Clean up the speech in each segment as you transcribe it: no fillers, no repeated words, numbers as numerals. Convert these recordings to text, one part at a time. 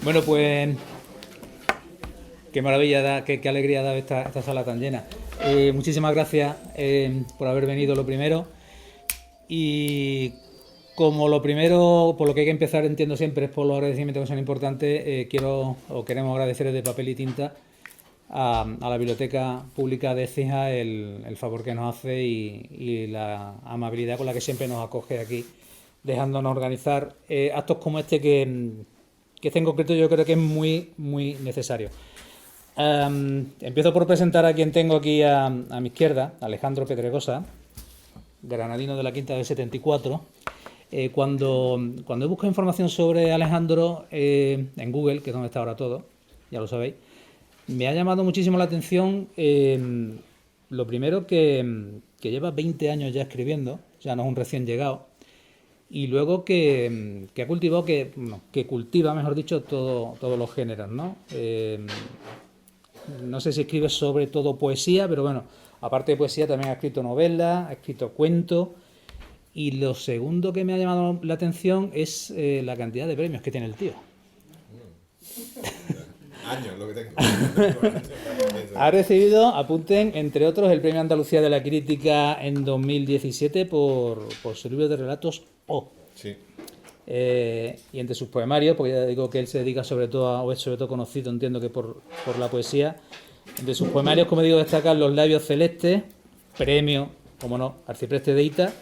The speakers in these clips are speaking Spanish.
Bueno, pues qué maravilla da, qué alegría da esta sala tan llena. Muchísimas gracias por haber venido, lo primero. Y como lo primero, por lo que hay que empezar, entiendo siempre, es por los agradecimientos que son importantes, queremos agradecer de papel y tinta a la Biblioteca Pública de Écija el favor que nos hace y la amabilidad con la que siempre nos acoge aquí, dejándonos organizar actos como este que en concreto yo creo que es muy, muy necesario. Empiezo por presentar a quien tengo aquí a mi izquierda, Alejandro Pedregosa, granadino de la Quinta del 74. Cuando he buscado información sobre Alejandro en Google, que es donde está ahora todo, ya lo sabéis, me ha llamado muchísimo la atención lo primero que lleva 20 años ya escribiendo, ya no es un recién llegado, y luego que ha cultivado, que cultiva, mejor dicho, todos los géneros, ¿no? No sé si escribe sobre todo poesía, pero bueno, aparte de poesía también ha escrito novelas, ha escrito cuentos. Y lo segundo que me ha llamado la atención es la cantidad de premios que tiene el tío. Años lo que tengo. Ha recibido, apunten, entre otros, el Premio Andalucía de la Crítica en 2017 por su libro de relatos O. Sí. Y entre sus poemarios, porque ya digo que él se dedica sobre todo, o es sobre todo conocido, entiendo que por la poesía. Entre sus poemarios, como digo, destacan Los labios celestes, premio, como no, Arcipreste de Ita.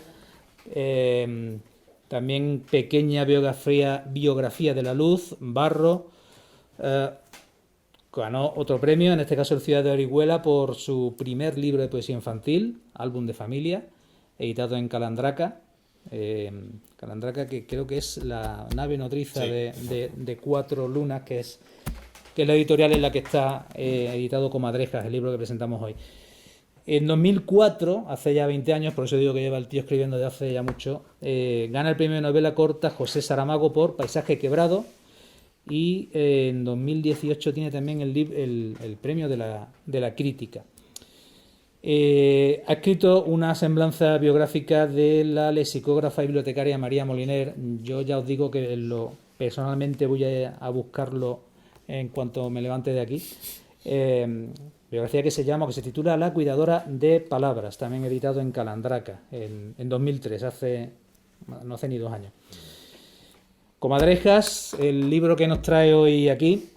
También pequeña biografía de la luz, Barro. Ganó otro premio, en este caso el Ciudad de Orihuela, por su primer libro de poesía infantil, Álbum de Familia, editado en Calandraca. Calandraca, que creo que es la nave nodriza, sí, de Cuatro Lunas, que es la editorial en la que está editado Comadrejas, el libro que presentamos hoy. En 2004, hace ya 20 años, por eso digo que lleva el tío escribiendo de hace ya mucho, gana el premio de novela corta José Saramago por Paisaje quebrado, y en 2018 tiene también el premio de la crítica. Ha escrito una semblanza biográfica de la lexicógrafa y bibliotecaria María Moliner. Yo ya os digo que personalmente voy a buscarlo en cuanto me levante de aquí. Biografía que se titula La cuidadora de palabras, también editado en Calandraca en 2003, no hace ni 2 años. Comadrejas, el libro que nos trae hoy aquí,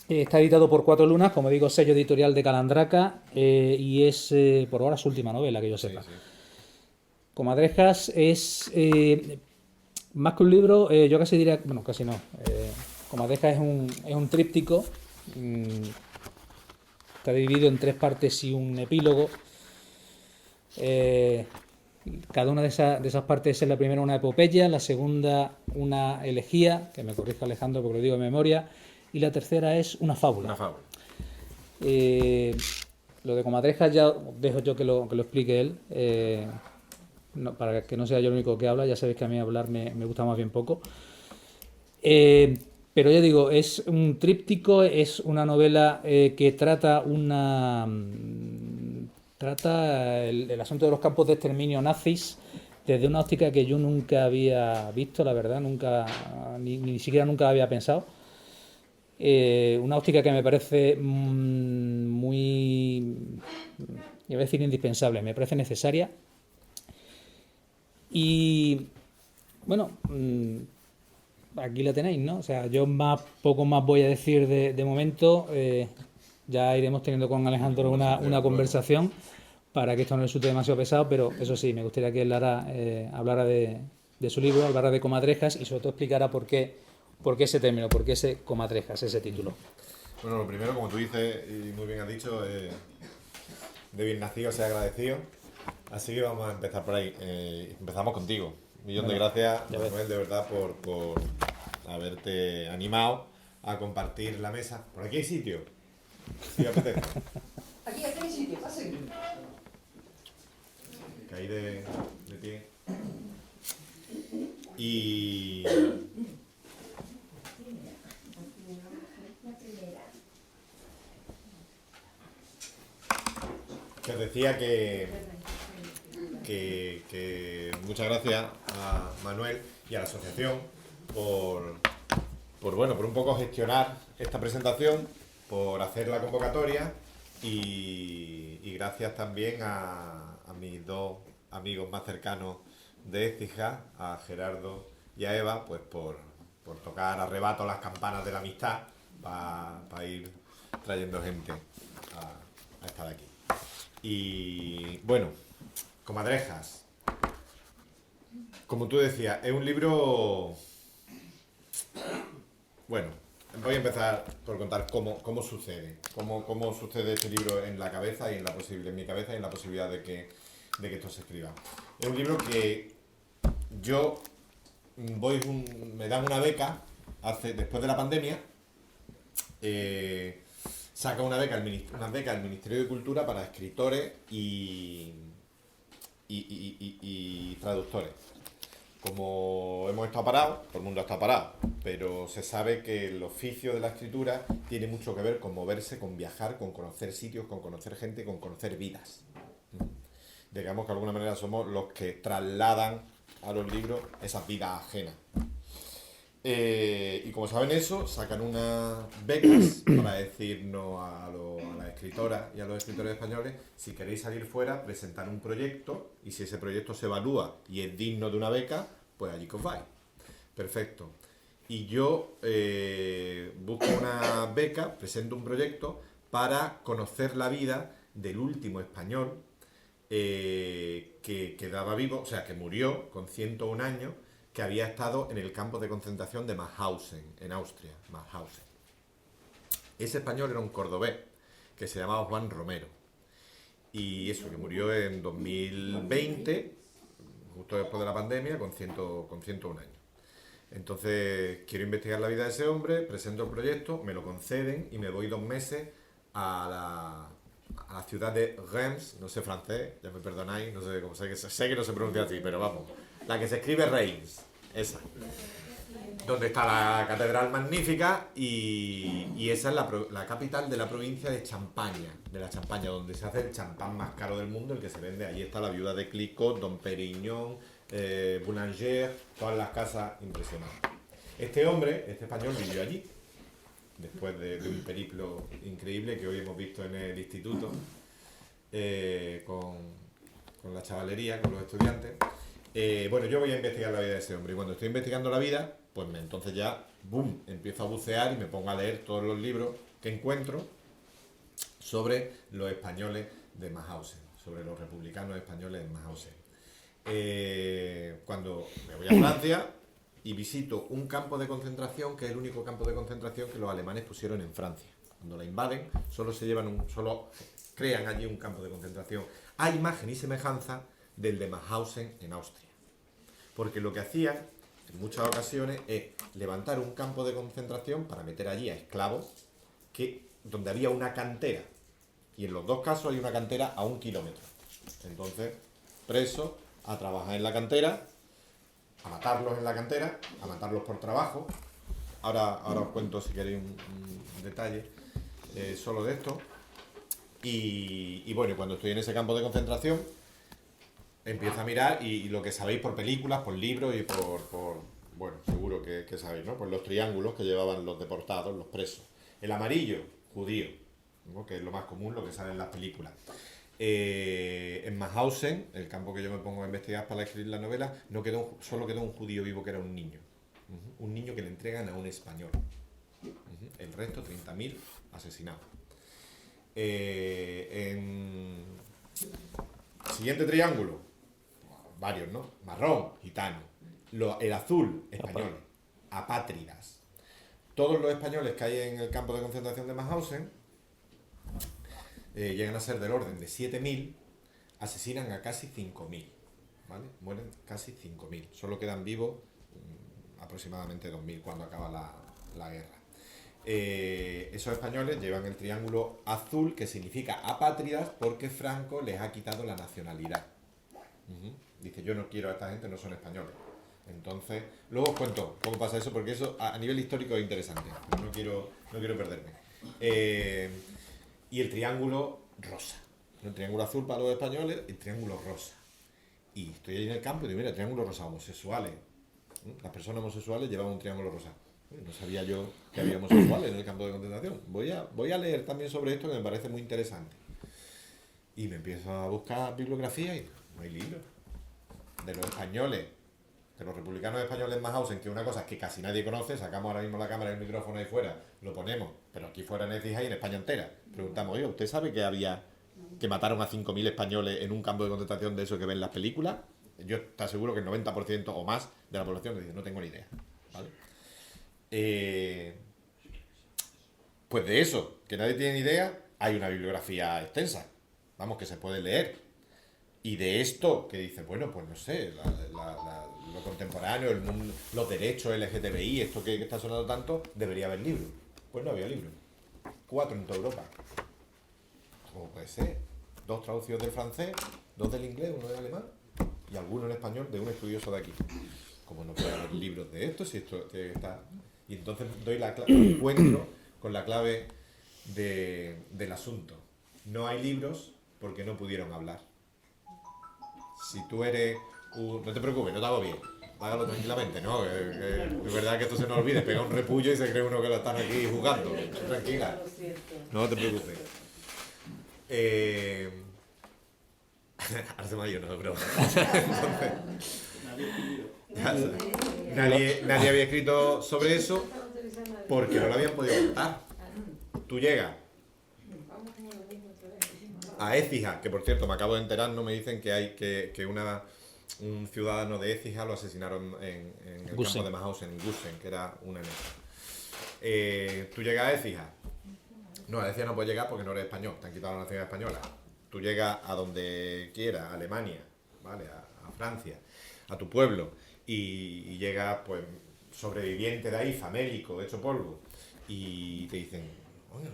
está editado por Cuatro Lunas, como digo, sello editorial de Calandraca, y es por ahora su última novela, que yo sepa. Sí, sí. Comadrejas es más que un libro, yo casi diría, bueno, casi no. Comadrejas es un tríptico, está dividido en 3 partes y un epílogo. Cada una de esas partes es la primera una epopeya, la segunda una elegía, que me corrija Alejandro porque lo digo de memoria, y la tercera es una fábula. Una fábula. Lo de Comadrejas ya dejo yo que lo explique él, para que no sea yo el único que habla. Ya sabéis que a mí hablar me gusta más bien poco. Pero ya digo, es un tríptico, es una novela que trata el asunto de los campos de exterminio nazis desde una óptica que yo nunca había visto, la verdad, ni siquiera nunca había pensado. Una óptica que me parece muy, iba a decir indispensable, me parece necesaria. Y bueno, aquí la tenéis, ¿no? O sea, yo poco más voy a decir de momento. Ya iremos teniendo con Alejandro una conversación para que esto no resulte demasiado pesado, pero eso sí, me gustaría que él hablara de su libro, hablara de Comadrejas y sobre todo explicara por qué ese término, por qué ese Comadrejas, ese título. Bueno, lo primero, como tú dices y muy bien has dicho, de bien nacido sea agradecido. Así que vamos a empezar por ahí. Empezamos contigo. Un millón de gracias, Manuel, de verdad, por haberte animado a compartir la mesa. Por aquí hay sitio. ¿Sí apetece? Aquí hay sitio, pasen. Caí de pie. Y que os decía que muchas gracias a Manuel y a la asociación por por un poco gestionar esta presentación, por hacer la convocatoria y gracias también a mis dos amigos más cercanos de Écija, a Gerardo y a Eva, pues por tocar a rebato las campanas de la amistad para ir trayendo gente a estar aquí. Y bueno, Comadrejas, como tú decías, es un libro... Bueno, voy a empezar por contar cómo sucede. Cómo sucede este libro en la cabeza y en mi cabeza y en la posibilidad de que esto se escriba. Es un libro que yo me dan una beca después de la pandemia. Saca una beca del Ministerio de Cultura para escritores y traductores. Como hemos estado parados, todo el mundo ha estado parado, pero se sabe que el oficio de la escritura tiene mucho que ver con moverse, con viajar, con conocer sitios, con conocer gente, con conocer vidas. Digamos que de alguna manera somos los que trasladan a los libros esas vidas ajenas. Y como saben eso, sacan unas becas para decirnos a las escritoras y a los escritores españoles: si queréis salir fuera, presentar un proyecto, y si ese proyecto se evalúa y es digno de una beca, pues allí que os vais. Perfecto. Y yo busco una beca, presento un proyecto para conocer la vida del último español que quedaba vivo, o sea, que murió con 101 años, que había estado en el campo de concentración de Mauthausen, en Austria, Mauthausen. Ese español era un cordobés que se llamaba Juan Romero. Y eso, que murió en 2020, justo después de la pandemia, con 101 años. Entonces, quiero investigar la vida de ese hombre, presento el proyecto, me lo conceden y me voy 2 meses a la ciudad de Reims, no sé francés, ya me perdonáis, no sé cómo sé que no se pronuncia así, pero vamos, la que se escribe Reims, esa, donde está la catedral magnífica y esa es la capital de la provincia de Champaña, donde se hace el champán más caro del mundo, el que se vende. Allí está la viuda de Clicquot, Dom Perignon, Boulanger, todas las casas impresionantes. Este español vivió allí, después de un periplo increíble que hoy hemos visto en el instituto, con la chavalería, con los estudiantes. Bueno, yo voy a investigar la vida de ese hombre, y cuando estoy investigando la vida, pues entonces ya, boom, empiezo a bucear y me pongo a leer todos los libros que encuentro sobre los españoles de Mauthausen, sobre los republicanos españoles de Mauthausen. Cuando me voy a Francia y visito un campo de concentración, que es el único campo de concentración que los alemanes pusieron en Francia. Cuando la invaden, solo crean allí un campo de concentración a imagen y semejanza del de Mauthausen en Austria. Porque lo que hacían en muchas ocasiones es levantar un campo de concentración para meter allí a esclavos donde había una cantera. Y en los dos casos hay una cantera a 1 kilómetro. Entonces, presos a trabajar en la cantera, a matarlos en la cantera, a matarlos por trabajo. Ahora os cuento, si queréis, un detalle solo de esto. Y bueno, cuando estoy en ese campo de concentración, empiezo a mirar y lo que sabéis por películas, por libros y bueno, seguro que sabéis, ¿no? Pues los triángulos que llevaban los deportados, los presos. El amarillo, judío, ¿no? Que es lo más común, lo que sale en las películas. En Mauthausen, el campo que yo me pongo a investigar para escribir la novela, solo quedó un judío vivo, que era un niño. Un niño que le entregan a un español. El resto, 30.000 asesinados. Siguiente triángulo, varios, ¿no? Marrón, gitano. El azul, españoles, apátridas. Todos los españoles que hay en el campo de concentración de Mauthausen llegan a ser del orden de 7.000, asesinan a casi 5.000, ¿vale? Mueren casi 5.000. Solo quedan vivos aproximadamente 2.000 cuando acaba la guerra. Esos españoles llevan el triángulo azul, que significa apátridas, porque Franco les ha quitado la nacionalidad. Dice: yo no quiero a esta gente, no son españoles. Entonces, luego os cuento cómo pasa eso, porque eso a nivel histórico es interesante, pero no quiero perderme. Y el triángulo rosa. El triángulo azul para los españoles, el triángulo rosa. Y estoy ahí en el campo y digo: mira, triángulo rosa, homosexuales. Las personas homosexuales llevaban un triángulo rosa. No sabía yo que había homosexuales en el campo de concentración. Voy a leer también sobre esto, que me parece muy interesante. Y me empiezo a buscar bibliografía y no hay libros. De los españoles, de los republicanos españoles en Mauthausen, que una cosa que casi nadie conoce, sacamos ahora mismo la cámara y el micrófono ahí fuera, lo ponemos, pero aquí fuera en Écija y en España entera. Preguntamos, oye, ¿usted sabe que mataron a 5.000 españoles en un campo de concentración de eso que ven en las películas? Yo estoy seguro que el 90% o más de la población le dice, no tengo ni idea. ¿Vale? Pues de eso, que nadie tiene ni idea, hay una bibliografía extensa, vamos, que se puede leer. Y de esto, que dice, bueno, pues no sé, lo contemporáneo, el mundo, los derechos LGTBI, esto que está sonando tanto, debería haber libros. Pues no había libros. 4 en toda Europa. ¿Cómo puede ser? 2 traducidos del francés, 2 del inglés, 1 del alemán, y alguno en español de un estudioso de aquí. Como no puede haber libros de esto, si esto está... Y entonces doy la clave, encuentro con la clave del asunto. No hay libros porque no pudieron hablar. Si tú eres no te preocupes, no te hago bien, hágalo tranquilamente, ¿no? Es verdad que esto se nos olvide, pega un repullo y se cree uno que lo están aquí jugando. Tranquila, no te preocupes. Ahora se me ha ido, no, pero... Nadie había escrito sobre eso porque no lo habían podido contar. Tú llegas a Écija, que por cierto me acabo de enterar, no me dicen que hay que un ciudadano de Écija lo asesinaron en el campo de Mauthausen, en Gusen, que era un enemigo. Tú llegas a Écija. No, a Écija no puedes llegar porque no eres español, te han quitado la nacionalidad española. Tú llegas a donde quieras, a Alemania, ¿vale? A Francia, a tu pueblo, y llegas, pues, sobreviviente de ahí, famélico, hecho polvo, y te dicen, oye,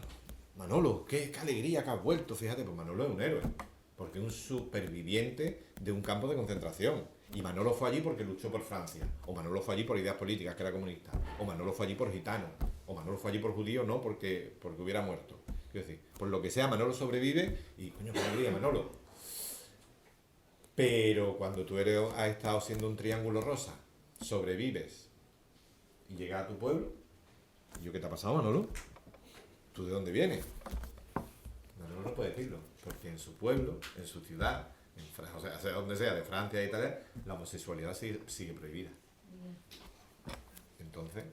Manolo, qué alegría que has vuelto, fíjate, pues Manolo es un héroe, porque es un superviviente de un campo de concentración, y Manolo fue allí porque luchó por Francia, o Manolo fue allí por ideas políticas, que era comunista, o Manolo fue allí por gitano, o Manolo fue allí por judío, no porque hubiera muerto. Quiero decir, por lo que sea, Manolo sobrevive, y coño, qué alegría, Manolo. Pero cuando tú has estado siendo un triángulo rosa, sobrevives, y llegas a tu pueblo, ¿y yo qué te ha pasado, Manolo? ¿Tú de dónde vienes? Manolo no puede decirlo, porque en su pueblo, en su ciudad, o sea donde sea, de Francia y Italia, la homosexualidad sigue prohibida. Entonces,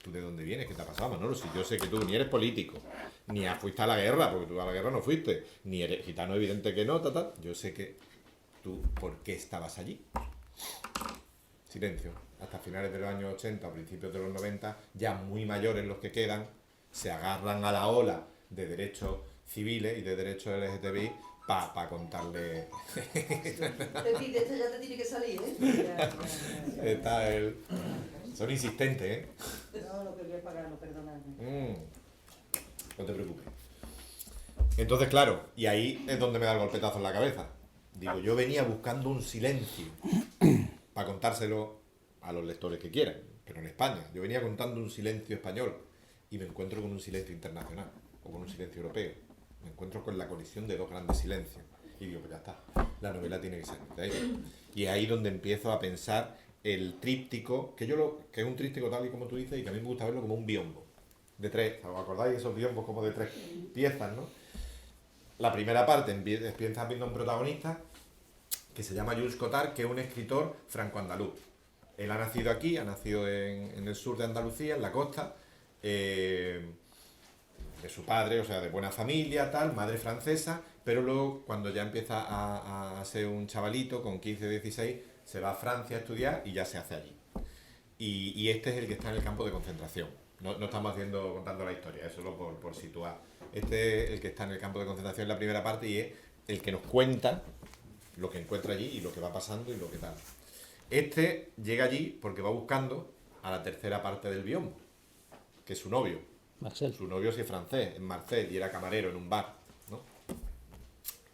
¿tú de dónde vienes? ¿Qué te ha pasado, Manolo? Si yo sé que tú ni eres político, ni fuiste a la guerra, porque tú a la guerra no fuiste, ni eres gitano, evidente que no, yo sé que tú, ¿por qué estabas allí? Silencio. Hasta finales de los años 80, principios de los 90, ya muy mayores los que quedan, se agarran a la ola de derechos civiles y de derechos LGTBI para contarle... Esto ya te tiene que salir, ¿eh? Está el... Son insistentes, ¿eh? No, lo quería pagarlo, perdonadme. No te preocupes. Entonces, claro, y ahí es donde me da el golpetazo en la cabeza. Digo, yo venía buscando un silencio para contárselo a los lectores que quieran, pero en España. Yo venía contando un silencio español y me encuentro con un silencio internacional o con un silencio europeo. Me encuentro con la colisión de 2 grandes silencios. Y digo, pues ya está, la novela tiene que ser de ahí. Y es ahí donde empiezo a pensar el tríptico, que es un tríptico tal y como tú dices, y que a mí me gusta verlo como un biombo. De 3, ¿os acordáis de esos biombos como de 3 piezas, no? La primera parte empieza viendo a un protagonista que se llama Jules Cotard, que es un escritor franco-andaluz. Él ha nacido aquí, ha nacido en el sur de Andalucía, en la costa, de su padre, o sea, de buena familia, tal, madre francesa, pero luego, cuando ya empieza a ser un chavalito, con 15, 16, se va a Francia a estudiar y ya se hace allí. Y este es el que está en el campo de concentración. No estamos contando la historia, eso solo por situar. Este es el que está en el campo de concentración en la primera parte y es el que nos cuenta lo que encuentra allí y lo que va pasando y lo que tal. Este llega allí porque va buscando a la tercera parte del biombo, que es su novio. Marcel. Su novio sí es francés, es Marcel, y era camarero en un bar, ¿no?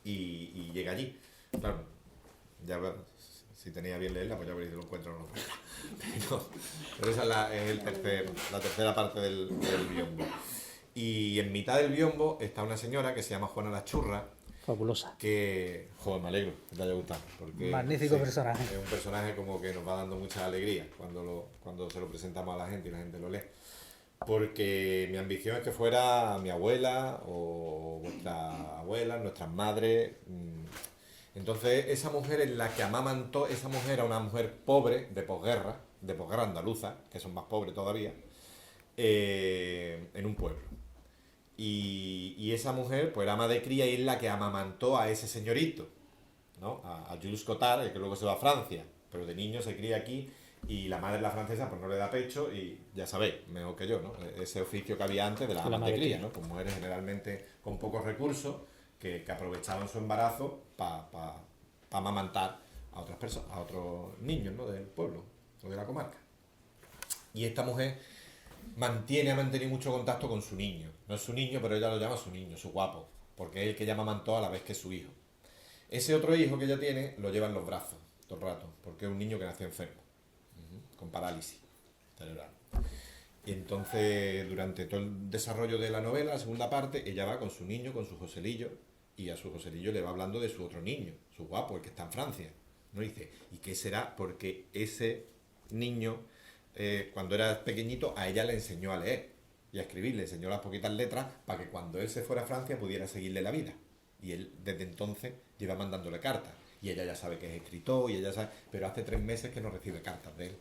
Y llega allí. Claro, ya si tenía bien leerla, pues ya veréis si lo encuentro o no. Pero esa es la tercera parte del biombo. Y en mitad del biombo está una señora que se llama Juana la Churra, Fabulosa. Que, joder, me alegro que te haya gustado. Porque, Magnífico personaje. Es un personaje como que nos va dando mucha alegría cuando se lo presentamos a la gente y la gente lo lee. Porque mi ambición es que fuera mi abuela o vuestra abuela, nuestras madres. Entonces, esa mujer en la que amamantó, esa mujer era una mujer pobre de posguerra andaluza, que son más pobres todavía, en un pueblo. Y esa mujer, pues era ama de cría y es la que amamantó a ese señorito, ¿no? A Jules Cotard, el que luego se va a Francia, pero de niño se cría aquí y la madre, la francesa, pues no le da pecho y ya sabéis, mejor que yo, ¿no? Ese oficio que había antes de la ama de cría, ¿no? Pues mujeres generalmente con pocos recursos que aprovechaban su embarazo para amamantar a otras personas, a otros niños, ¿no? Del pueblo o de la comarca. Y esta mujer ha mantenido mucho contacto con su niño. No es su niño, pero ella lo llama su niño, su guapo, porque es el que ella amamantó a la vez que su hijo. Ese otro hijo que ella tiene lo lleva en los brazos todo el rato, porque es un niño que nació enfermo, con parálisis cerebral. Y entonces, durante todo el desarrollo de la novela, la segunda parte, ella va con su niño, con su Joselillo, y a su Joselillo le va hablando de su otro niño, su guapo, el que está en Francia. ¿No? Y dice, ¿y qué será? Porque ese niño, cuando era pequeñito, a ella le enseñó a leer y a escribir, le enseñó las poquitas letras para que cuando él se fuera a Francia pudiera seguirle la vida. Y él, desde entonces, lleva mandándole cartas. Y ella ya sabe que es escritor, y ella sabe, pero hace 3 meses que no recibe cartas de él.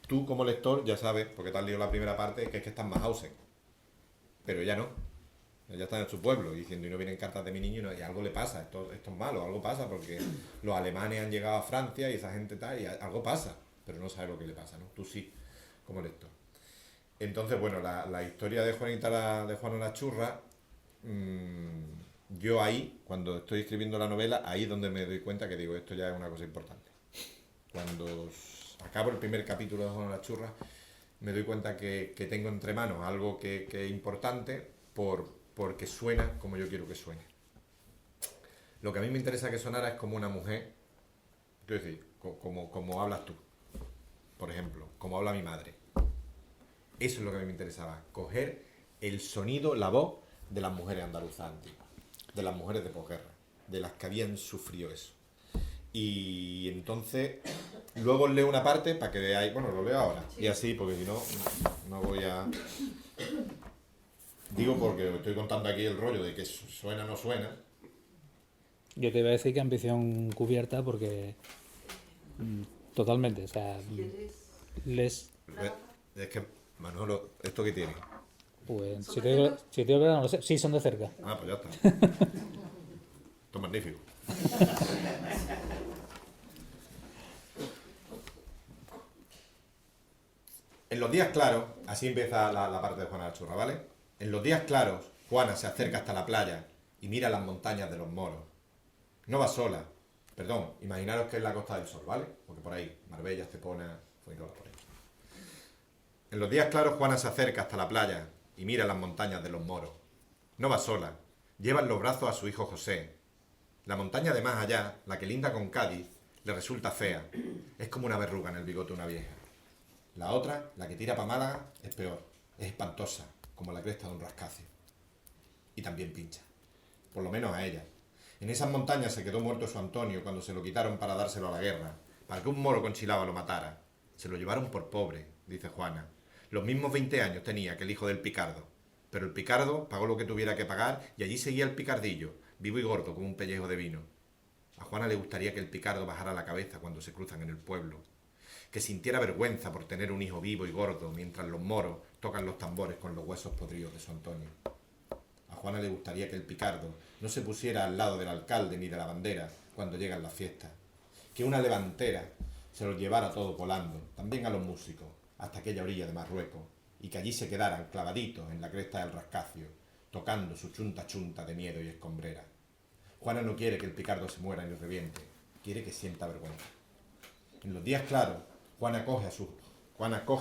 Tú, como lector, ya sabes, porque te has leído la primera parte, que es que está en Mahausen. Pero ella no. Ella está en su pueblo diciendo, y no vienen cartas de mi niño, y algo le pasa, esto es malo, algo pasa, porque los alemanes han llegado a Francia y esa gente tal, y algo pasa, pero no sabe lo que le pasa, ¿no? Tú sí, como lector. Entonces, bueno, la historia de Juana la Churra, yo ahí, cuando estoy escribiendo la novela, ahí es donde me doy cuenta que digo, esto ya es una cosa importante. Cuando acabo el primer capítulo de Juana la Churra, me doy cuenta que tengo entre manos algo que es importante porque suena como yo quiero que suene. Lo que a mí me interesa que sonara es como una mujer, quiero decir, como hablas tú, por ejemplo, como habla mi madre. Eso es lo que a mí me interesaba, coger el sonido, la voz de las mujeres andaluzas antiguas, de las mujeres de posguerra, de las que habían sufrido eso. Y entonces, luego os leo una parte para que veáis, bueno, lo leo ahora, y así, porque si no, no voy a... Digo porque estoy contando aquí el rollo de que suena o no suena. Yo te iba a decir que ambición cubierta porque totalmente, o sea, Es que, Manolo, ¿esto qué tiene? Pues si te digo que no lo sé, sí, son de cerca. Ah, pues ya está. Esto es magnífico. En los días claros, así empieza la parte de Juana la Churra, ¿vale? En los días claros, Juana se acerca hasta la playa y mira las montañas de los moros. No va sola. Perdón, imaginaros que es la Costa del Sol, ¿vale? Porque por ahí, Marbella, Estepona, Fuengirola, por ahí. En los días claros, Juana se acerca hasta la playa y mira las montañas de los moros. No va sola. Lleva en los brazos a su hijo José. La montaña de más allá, la que linda con Cádiz, le resulta fea. Es como una verruga en el bigote de una vieja. La otra, la que tira para Málaga, es peor. Es espantosa, como la cresta de un rascacio. Y también pincha. Por lo menos a ella. En esas montañas se quedó muerto su Antonio cuando se lo quitaron para dárselo a la guerra, para que un moro con chilaba lo matara. Se lo llevaron por pobre, dice Juana. Los mismos 20 años tenía que el hijo del picardo. Pero el picardo pagó lo que tuviera que pagar y allí seguía el picardillo, vivo y gordo como un pellejo de vino. A Juana le gustaría que el picardo bajara la cabeza cuando se cruzan en el pueblo. Que sintiera vergüenza por tener un hijo vivo y gordo mientras los moros tocan los tambores con los huesos podridos de su Antonio. A Juana le gustaría que el picardo no se pusiera al lado del alcalde ni de la bandera cuando llegan las fiestas. Que una levantera se los llevara todos volando, también a los músicos, hasta aquella orilla de Marruecos, y que allí se quedaran clavaditos en la cresta del rascacio, tocando su chunta chunta de miedo y escombrera. Juana no quiere que el picardo se muera ni reviente, quiere que sienta vergüenza. En los días claros, Juana coge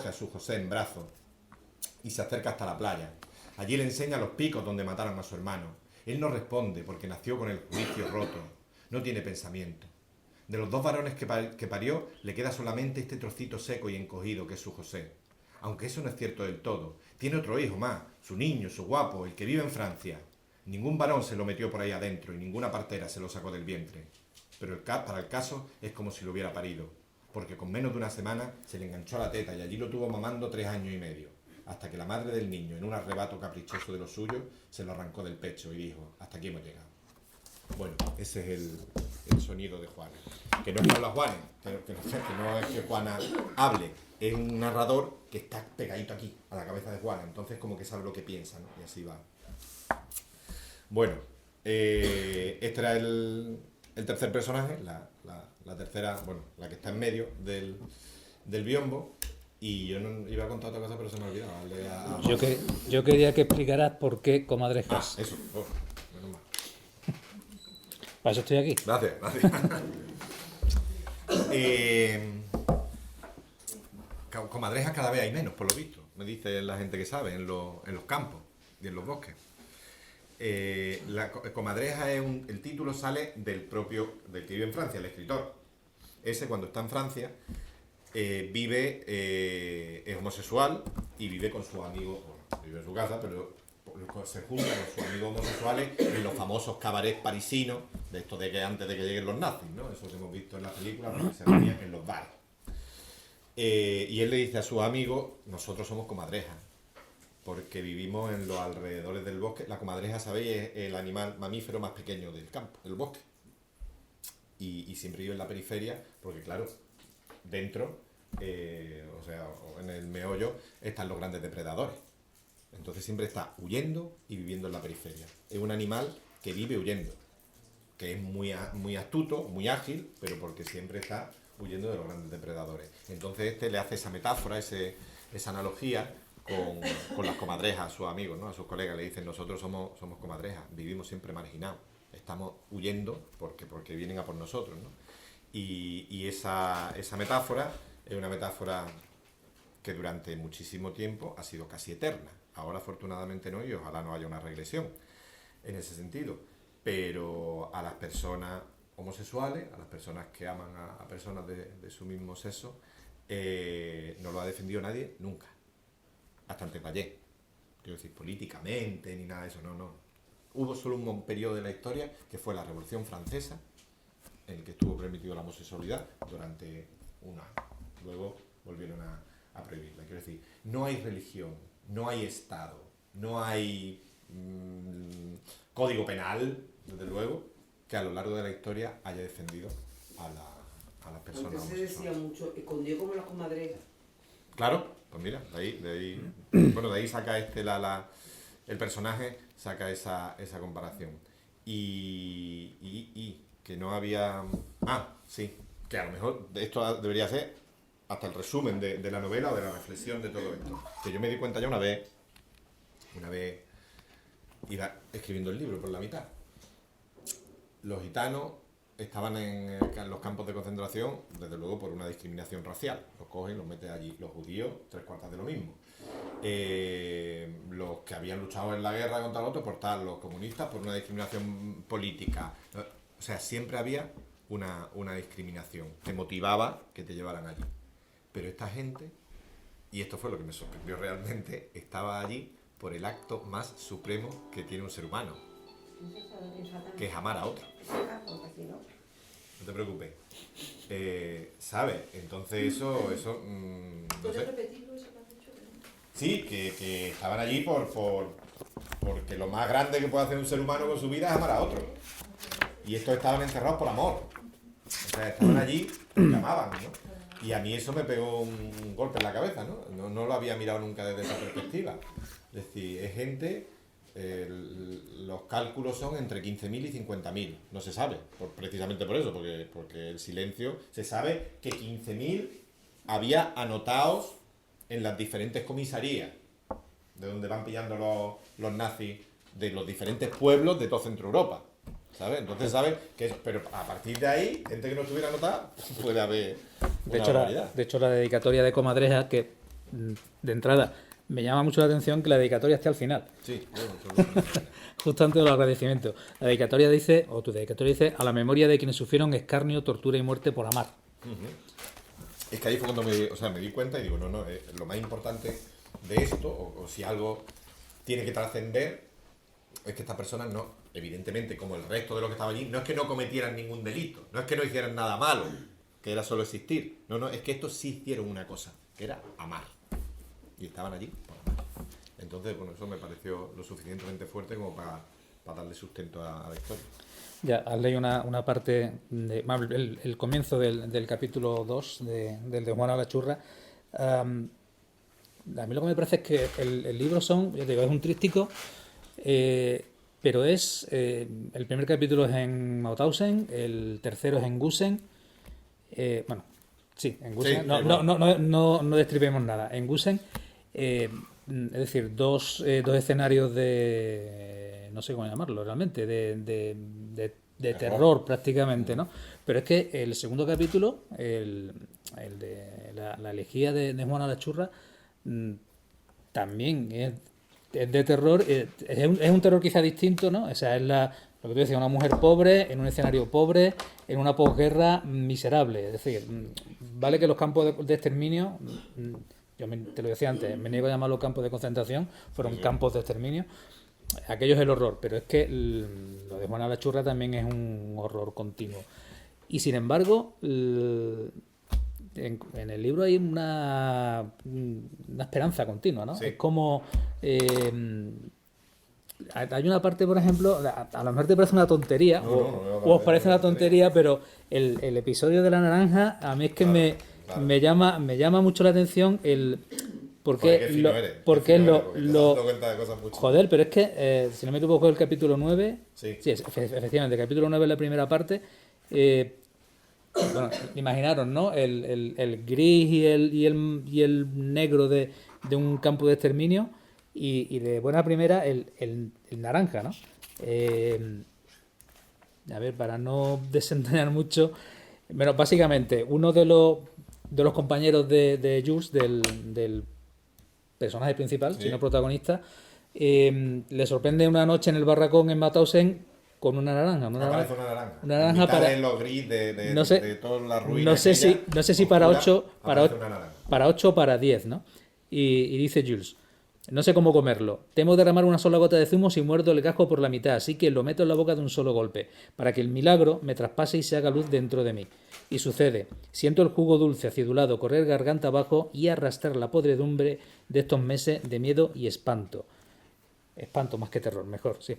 a su José en brazos y se acerca hasta la playa. Allí le enseña los picos donde mataron a su hermano. Él no responde porque nació con el juicio roto, no tiene pensamiento. De los 2 varones que parió, le queda solamente este trocito seco y encogido que es su José. Aunque eso no es cierto del todo. Tiene otro hijo más, su niño, su guapo, el que vive en Francia. Ningún varón se lo metió por ahí adentro y ninguna partera se lo sacó del vientre. Pero para el caso es como si lo hubiera parido, porque con menos de una semana se le enganchó a la teta y allí lo tuvo mamando 3 años y medio, hasta que la madre del niño, en un arrebato caprichoso de lo suyo, se lo arrancó del pecho y dijo, hasta aquí hemos llegado. Bueno, ese es el sonido de Juana. Que no es que habla Juana, que no es que Juana hable, es un narrador que está pegadito aquí, a la cabeza de Juana, entonces como que sabe lo que piensa, ¿no? Y así va. Bueno, este era el tercer personaje, la tercera, bueno, la que está en medio del biombo. Y yo no iba a contar otra cosa, pero se me ha olvidado. Yo quería que explicaras por qué comadrejas. Eso, menos mal. Para eso estoy aquí. Gracias. Comadrejas cada vez hay menos, por lo visto, me dice la gente que sabe, en los campos y en los bosques. La comadreja el título sale del que vive en Francia, el escritor. Ese, cuando está en Francia, es homosexual y vive con sus amigos, bueno, vive en su casa, pero se junta con sus amigos homosexuales en los famosos cabarets parisinos, de esto de que antes de que lleguen los nazis, ¿no? Eso que hemos visto en las películas, donde se reunían en los bares. Y él le dice a sus amigos, nosotros somos comadrejas, porque vivimos en los alrededores del bosque. La comadreja, ¿sabéis? Es el animal mamífero más pequeño del campo, del bosque. Y siempre vive en la periferia, porque claro, dentro, o en el meollo, están los grandes depredadores. Entonces siempre está huyendo y viviendo en la periferia. Es un animal que vive huyendo, que es muy astuto, muy ágil, pero porque siempre está huyendo de los grandes depredadores. Entonces le hace esa metáfora, esa analogía con las comadrejas a sus amigos, ¿no? A sus colegas. Le dicen, nosotros somos comadrejas, vivimos siempre marginados, estamos huyendo porque vienen a por nosotros, ¿no? Y esa metáfora es una metáfora que durante muchísimo tiempo ha sido casi eterna. Ahora afortunadamente no, y ojalá no haya una regresión en ese sentido. Pero a las personas homosexuales, a las personas que aman a personas de su mismo sexo, no lo ha defendido nadie nunca. Hasta Antepallé. Quiero decir, políticamente ni nada de eso, no. Hubo solo un periodo de la historia que fue la Revolución Francesa, en el que estuvo permitido la homosexualidad durante un año. Luego volvieron a prohibirla. Quiero decir, no hay religión, no hay Estado, no hay código penal, desde luego, que a lo largo de la historia haya defendido a las personas homosexuales. Se decía mucho, escondió como las comadrejas. Claro, pues mira, de ahí saca el personaje, saca esa comparación. Y que no había... sí, que a lo mejor esto debería ser hasta el resumen de la novela o de la reflexión de todo esto. Que yo me di cuenta ya una vez iba escribiendo el libro por la mitad. Los gitanos estaban en los campos de concentración, desde luego por una discriminación racial. Los cogen, los meten allí. Los judíos, 3/4 de lo mismo. Los que habían luchado en la guerra contra los otros, por tal, los comunistas, por una discriminación política. O sea, siempre había una discriminación que motivaba que te llevaran allí. Pero esta gente, y esto fue lo que me sorprendió realmente, estaba allí por el acto más supremo que tiene un ser humano, que es amar a otro. No te preocupes. ¿Sabes? Entonces eso no sé. Repetirlo eso que has dicho? Sí, que estaban allí porque lo más grande que puede hacer un ser humano con su vida es amar a otro. Y estos estaban encerrados por amor. O sea, estaban allí porque amaban, ¿no? Y a mí eso me pegó un golpe en la cabeza, ¿no? No lo había mirado nunca desde esa perspectiva. Es decir, es gente... los cálculos son entre 15.000 y 50.000, no se sabe, precisamente por eso, porque el silencio, se sabe que 15.000 había anotados en las diferentes comisarías, de donde van pillando los nazis, de los diferentes pueblos de toda Centro Europa, ¿sabes? Entonces sabes que eso, pero a partir de ahí, gente que no estuviera anotada, puede haber una barbaridad. De hecho, la dedicatoria de comadreja, que de entrada... Me llama mucho la atención que la dedicatoria esté al final. Sí, bueno, Justo antes de los agradecimientos. La dedicatoria dice, o tu dedicatoria dice, a la memoria de quienes sufrieron escarnio, tortura y muerte por amar. Es que ahí fue cuando me di cuenta y digo, no, lo más importante de esto, o si algo tiene que trascender, es que estas personas no, evidentemente, como el resto de los que estaban allí, no es que no cometieran ningún delito, no es que no hicieran nada malo, que era solo existir. No, es que estos sí hicieron una cosa, que era amar. Y estaban allí por amar. Entonces, bueno, eso me pareció lo suficientemente fuerte como para darle sustento a la historia. Ya, has leído una parte, el comienzo del capítulo 2 del de Juana la Churra. A mí lo que me parece es que el libro ya te digo, es un tríptico, pero el primer capítulo es en Mauthausen, el tercero es en Gusen, bueno, sí, en Gusen, Sí, no destripemos nada, en Gusen, es decir, dos escenarios de, no sé cómo llamarlo realmente, de terror prácticamente, ¿no? Pero es que el segundo capítulo, el de la elegía de Juana la Churra, también es de terror, es un terror quizá distinto, ¿no? O sea, es lo que tú decías, una mujer pobre, en un escenario pobre, en una posguerra miserable. Es decir, vale que los campos de exterminio, te lo decía antes, me niego a llamarlos campos de concentración, fueron campos de exterminio. Aquello es el horror, pero es que lo de Juana la Churra también es un horror continuo. Y sin embargo, en el libro hay una esperanza continua, ¿no? Sí. Es como... hay una parte, por ejemplo, a lo mejor te parece una tontería, o os parece una tontería, pero el episodio de la naranja, a mí es que me llama mucho la atención porque joder, pero es que si no me equivoco el capítulo 9, sí efectivamente, el capítulo 9 es la primera parte. Bueno, imaginaros, ¿no? El gris y el negro de un campo de exterminio y de buena primera el naranja, ¿no? A ver, para no desentrañar mucho, bueno, básicamente uno de los compañeros de Jules, del personaje principal, si no protagonista, le sorprende una noche en el barracón en Mauthausen con una naranja. Aparece una naranja. Una naranja para los gris de toda la ruina. No sé si para 8 o para 10, ¿no? Y dice Jules, no sé cómo comerlo. Temo derramar una sola gota de zumo si muerdo el casco por la mitad, así que lo meto en la boca de un solo golpe, para que el milagro me traspase y se haga luz dentro de mí. Y sucede. Siento el jugo dulce acidulado correr garganta abajo y arrastrar la podredumbre de estos meses de miedo y espanto. Espanto más que terror, mejor, sí.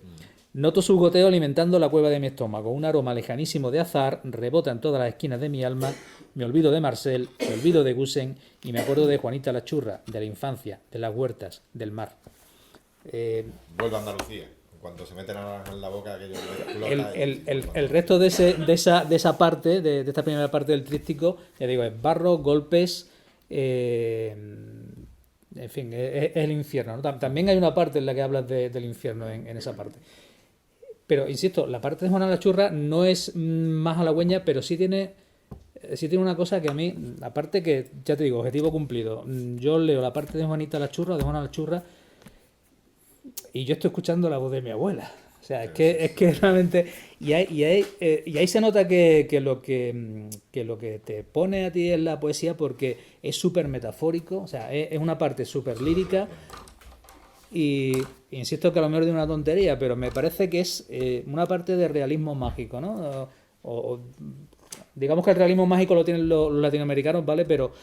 Noto su goteo alimentando la cueva de mi estómago. Un aroma lejanísimo de azahar rebota en todas las esquinas de mi alma. Me olvido de Marcel, me olvido de Gusen y me acuerdo de Juanita la Churra, de la infancia, de las huertas, del mar. Vuelvo a Andalucía. En cuanto se mete la naranja en la boca, aquello el resto de esa parte, de esta primera parte del tríptico, ya digo, es barro, golpes, en fin, es el infierno, ¿no? También hay una parte en la que hablas del infierno en esa parte. Pero, insisto, la parte de Juana la Churra no es más halagüeña, pero sí tiene una cosa que a mí, aparte que, ya te digo, objetivo cumplido. Yo leo la parte de Juanita la Churra, de Juana la Churra, y yo estoy escuchando la voz de mi abuela. O sea, es que realmente... Y ahí se nota que lo que te pone a ti es la poesía, porque es súper metafórico, o sea, es una parte súper lírica. Y insisto que a lo mejor de una tontería, pero me parece que es una parte de realismo mágico, ¿no? Digamos que el realismo mágico lo tienen los latinoamericanos, ¿vale? Pero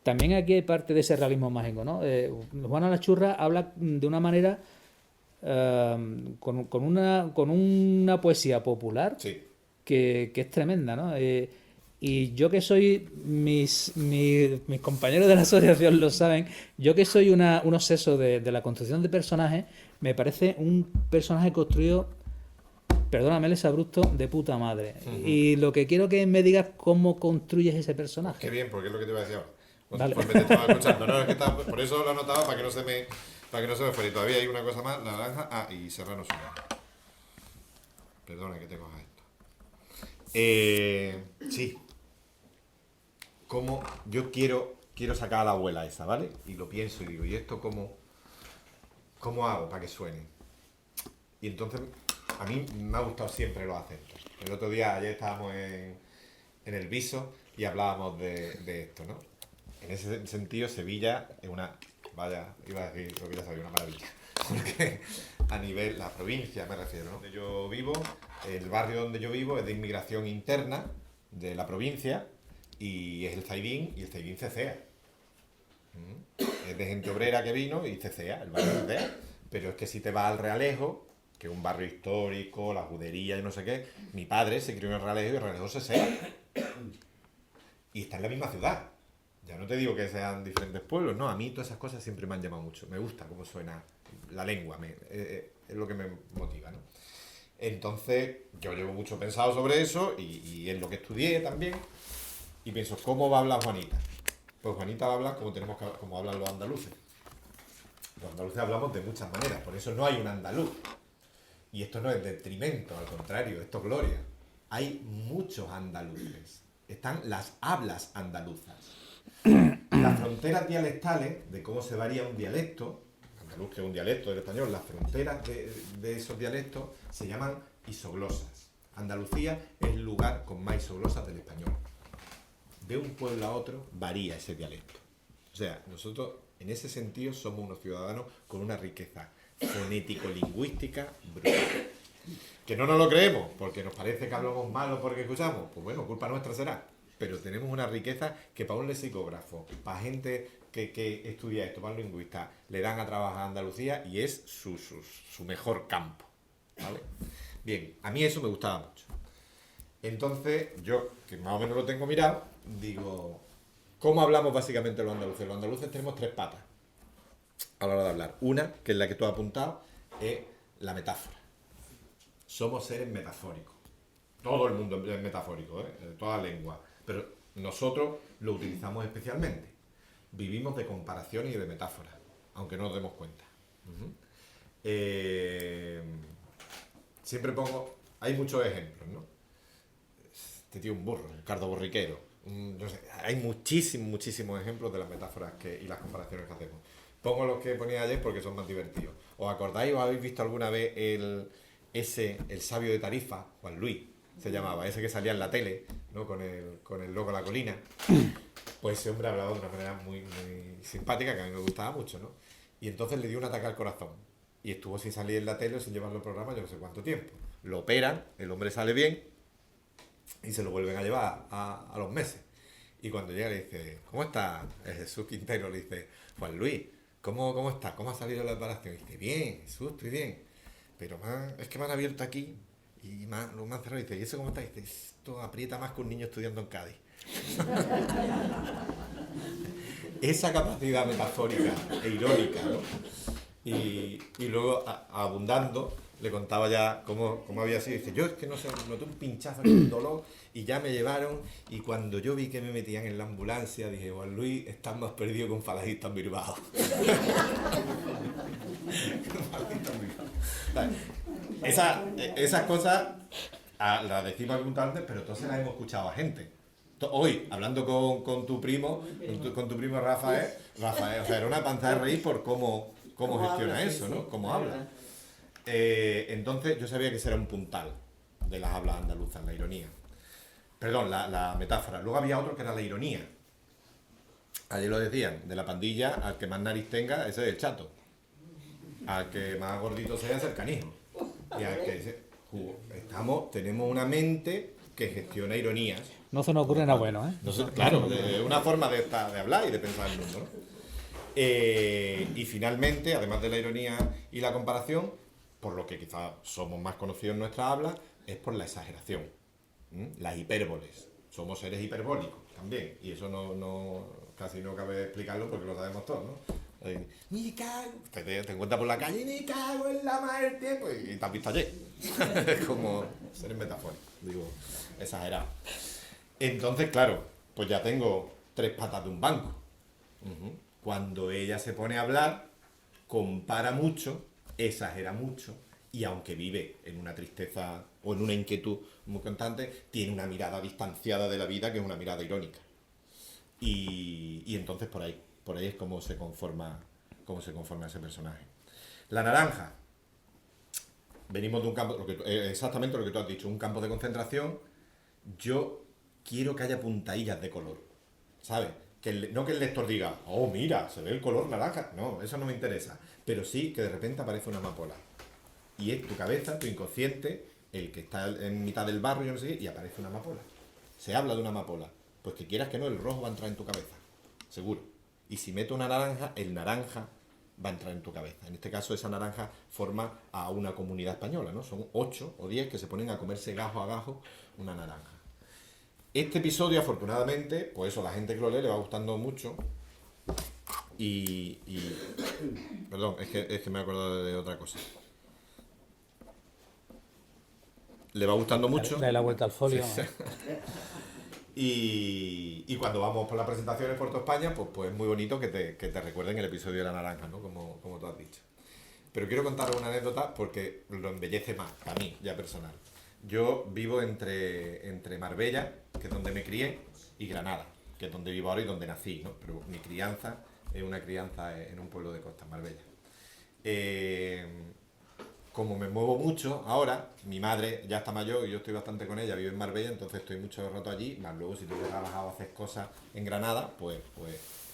también aquí hay parte de ese realismo mágico, ¿no? Juana la Churra habla de una manera con una poesía popular, sí, que es tremenda, ¿no? Y yo que soy, mis compañeros de la asociación lo saben, yo que soy un obseso de la construcción de personajes, me parece un personaje construido, perdóname el abrupto, de puta madre. Uh-huh. Y lo que quiero que me digas cómo construyes ese personaje. Qué bien, porque es lo que te iba a decir ahora. Vale. Pues me estaba escuchando. No, es que por eso lo anotaba, para que no se me fuera. Y todavía hay una cosa más, la naranja. Y Serrano Suena. Perdona que te coja esto. Sí. Como yo quiero sacar a la abuela esa, ¿vale? Y lo pienso y digo, ¿y esto cómo hago para que suene? Y entonces, a mí me ha gustado siempre los acentos. El otro día, ayer estábamos en el Viso y hablábamos de esto, ¿no? En ese sentido, Sevilla es una... Vaya, iba a decir lo que ya sabía, una maravilla. Porque a nivel, la provincia me refiero, ¿no? Donde yo vivo, el barrio donde yo vivo es de inmigración interna de la provincia y es el Zaidín y el Zaidín cecea. Es de gente obrera que vino y cecea, el barrio cecea. Pero es que si te vas al Realejo, que es un barrio histórico, la judería y no sé qué, mi padre se crió en el Realejo y el Realejo cecea. Y está en la misma ciudad. Ya no te digo que sean diferentes pueblos, no, a mí todas esas cosas siempre me han llamado mucho. Me gusta cómo suena la lengua, es lo que me motiva, ¿no? Entonces, yo llevo mucho pensado sobre eso y es lo que estudié también. Y pienso, ¿cómo va a hablar Juanita? Pues Juanita va a hablar como hablan los andaluces. Los andaluces hablamos de muchas maneras, por eso no hay un andaluz. Y esto no es detrimento, al contrario, esto es gloria. Hay muchos andaluces. Están las hablas andaluzas. Las fronteras dialectales, de cómo se varía un dialecto, andaluz que es un dialecto del español, las fronteras de esos dialectos se llaman isoglosas. Andalucía es el lugar con más isoglosas del español. De un pueblo a otro varía ese dialecto. O sea, nosotros en ese sentido somos unos ciudadanos con una riqueza fonético-lingüística brutal. Que no nos lo creemos, porque nos parece que hablamos mal o porque escuchamos. Pues bueno, culpa nuestra será. Pero tenemos una riqueza que para un lexicógrafo, para gente que estudia esto, para un lingüista, le dan a trabajar a Andalucía y es su mejor campo. ¿Vale? Bien, a mí eso me gustaba mucho. Entonces, yo, que más o menos lo tengo mirado, digo, ¿cómo hablamos básicamente los andaluces? Los andaluces tenemos tres patas a la hora de hablar. Una, que es la que tú has apuntado, es la metáfora. Somos seres metafóricos. Todo el mundo es metafórico, toda lengua. Pero nosotros lo utilizamos especialmente. Vivimos de comparaciones y de metáforas, aunque no nos demos cuenta. Siempre pongo, hay muchos ejemplos, ¿no? Este tío es un burro, un cardo borriquero. No sé, hay muchísimos ejemplos de las metáforas y las comparaciones que hacemos. Pongo los que ponía ayer porque son más divertidos. ¿Os acordáis o habéis visto alguna vez el sabio de Tarifa, Juan Luis, se llamaba, ese que salía en la tele, ¿no? con el loco de la colina? Pues ese hombre hablaba de una manera muy simpática que a mí me gustaba mucho, ¿no? Y entonces le dio un ataque al corazón y estuvo sin salir en la tele o sin llevarlo al programa yo no sé cuánto tiempo. Lo operan, el hombre sale bien y se lo vuelven a llevar a los meses. Y cuando llega le dice, ¿cómo está? Jesús Quintero le dice, Juan Luis, ¿cómo está? ¿Cómo ha salido la operación? Y dice, bien, Jesús, estoy bien. Pero es que me han abierto aquí y lo me han cerrado. Y dice, ¿y eso cómo está? Y dice, esto aprieta más que un niño estudiando en Cádiz. Esa capacidad metafórica e irónica, ¿no? Y luego, abundando, le contaba ya cómo había sido. Dice, yo es que no sé, noté un pinchazo aquí, un dolor, y ya me llevaron, y cuando yo vi que me metían en la ambulancia, dije, Juan Luis, estás más perdido que un falangista en Bilbao. Esas cosas las decimos antes, pero todas las hemos escuchado a gente. Hoy, hablando con tu primo Rafael, o sea, era una panza de reír por cómo gestiona eso, ¿no? Cómo habla. Entonces yo sabía que ese era un puntal de las hablas andaluzas, la ironía. Perdón, la metáfora. Luego había otro que era la ironía. Ayer lo decían, de la pandilla, al que más nariz tenga, ese es el chato. Al que más gordito sea, es el canijo. Y al que tenemos una mente que gestiona ironías. No se nos ocurre nada bueno, ¿eh? Claro, es una forma de hablar y de pensar el mundo, ¿no? Y finalmente, además de la ironía y la comparación, por lo que quizás somos más conocidos en nuestra habla, es por la exageración, las hipérboles. Somos seres hiperbólicos también, y eso casi no cabe explicarlo porque lo sabemos todos, ¿no? Ni cago, te encuentras por la calle, ni cago en la muerte, pues, y te has visto ayer. Es como seres metafóricos, digo, exagerado. Entonces, claro, pues ya tengo 3 patas de un banco. Cuando ella se pone a hablar, compara mucho, exagera mucho, y aunque vive en una tristeza o en una inquietud muy constante, tiene una mirada distanciada de la vida que es una mirada irónica. Y entonces por ahí es como se conforma ese personaje. La naranja. Venimos de un campo, exactamente lo que tú has dicho, un campo de concentración. Yo quiero que haya puntadillas de color, ¿sabes? No que el lector diga, oh, mira, se ve el color naranja. No, eso no me interesa. Pero sí que de repente aparece una amapola. y es tu cabeza, tu inconsciente, el que está en mitad del barro, yo no sé qué, y aparece una amapola. Se habla de una amapola. Pues que quieras que no, el rojo va a entrar en tu cabeza, seguro. Y si meto una naranja, el naranja va a entrar en tu cabeza. En este caso, esa naranja forma a una comunidad española, ¿no? Son 8 o 10 que se ponen a comerse gajo a gajo una naranja. Este episodio, afortunadamente, pues eso, la gente que lo lee le va gustando mucho. Perdón, es que me he acordado de otra cosa. Le va gustando mucho. Dale la vuelta al folio. Sí. Y cuando vamos por las presentaciones por toda España, pues es muy bonito que te recuerden el episodio de la naranja, ¿no? Como tú has dicho. Pero quiero contaros una anécdota porque lo embellece más, para mí, ya personal. Yo vivo entre Marbella, que es donde me crié, y Granada, que es donde vivo ahora y donde nací, ¿no? Pero mi crianza es una crianza en un pueblo de costa, Marbella. Como me muevo mucho ahora, mi madre ya está mayor y yo estoy bastante con ella, vive en Marbella, entonces estoy mucho rato allí, más luego si tengo que trabajar o hacer cosas en Granada, pues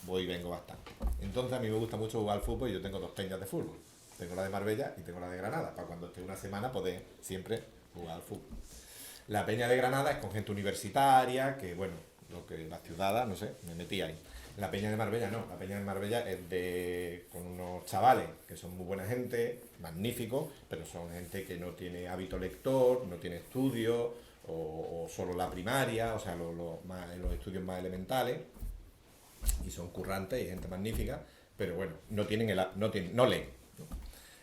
voy y vengo bastante. Entonces a mí me gusta mucho jugar al fútbol y yo tengo 2 peñas de fútbol. Tengo la de Marbella y tengo la de Granada, para cuando esté una semana poder siempre jugar al fútbol. La peña de Granada es con gente universitaria, que bueno, lo que la ciudad, no sé, me metí ahí. La peña de Marbella no, la peña de Marbella es con unos chavales que son muy buena gente, magníficos, pero son gente que no tiene hábito lector, no tiene estudios, o solo la primaria, o sea, los estudios más elementales, y son currantes y gente magnífica, pero bueno, no leen.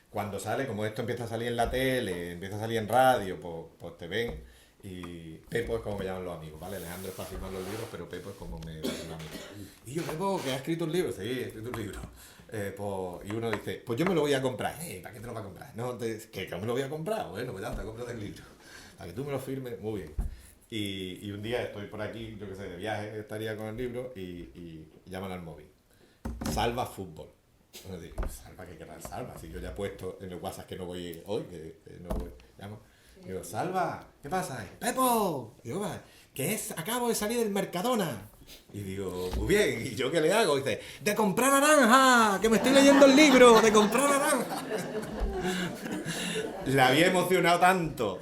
Cuando sale, como esto empieza a salir en la tele, empieza a salir en radio, pues te ven. Y Pepo es como me llaman los amigos, ¿vale? Alejandro es para firmar los libros, pero Pepo es como me llaman los amigos. Y yo, Pepo, que has escrito un libro. Sí, he escrito un libro. Y uno dice, pues yo me lo voy a comprar. ¿Para qué te lo vas a comprar? No, ¿que me lo voy a comprar? Bueno, pues ya te compras el libro. Para que tú me lo firmes, muy bien. Y un día estoy por aquí, yo qué sé, de viaje, estaría con el libro y llaman al móvil. Salva Fútbol. Bueno, digo, Salva, ¿qué querrá Salva? Si yo ya he puesto en el WhatsApp que no voy hoy, que no voy, llamo. Digo, Salva, ¿qué pasa? ¡Pepo! Digo, acabo de salir del Mercadona. Y digo, muy bien, ¿y yo qué le hago? Y dice, ¡de comprar naranja! ¡Que me estoy leyendo el libro! ¡De comprar naranja! Le había emocionado tanto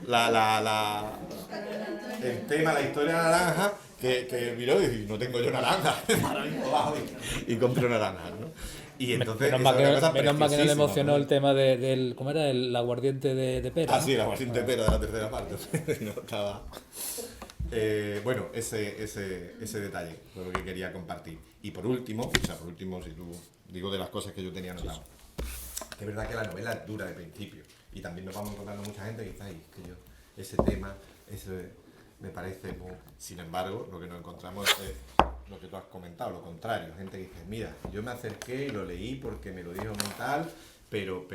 el tema, la historia de la naranja, que miró y dijo, no tengo yo naranja. Y compré naranjas, ¿no? Y entonces menos mal que no le emocionó, ¿no? El tema del ¿cómo era? El aguardiente de pera. Ah, ¿no? Sí, el aguardiente de pera de la tercera parte. No estaba. Bueno, ese detalle fue lo que quería compartir. Y por último, si tú digo de las cosas que yo tenía anotado, que es verdad que la novela es dura de principio. Y también nos vamos encontrando mucha gente que dice, ay, que yo, ese tema, me parece muy... Sin embargo, lo que nos encontramos es lo que tú has comentado, lo contrario, gente que dice, mira, yo me acerqué y lo leí porque me lo dijo mental, pero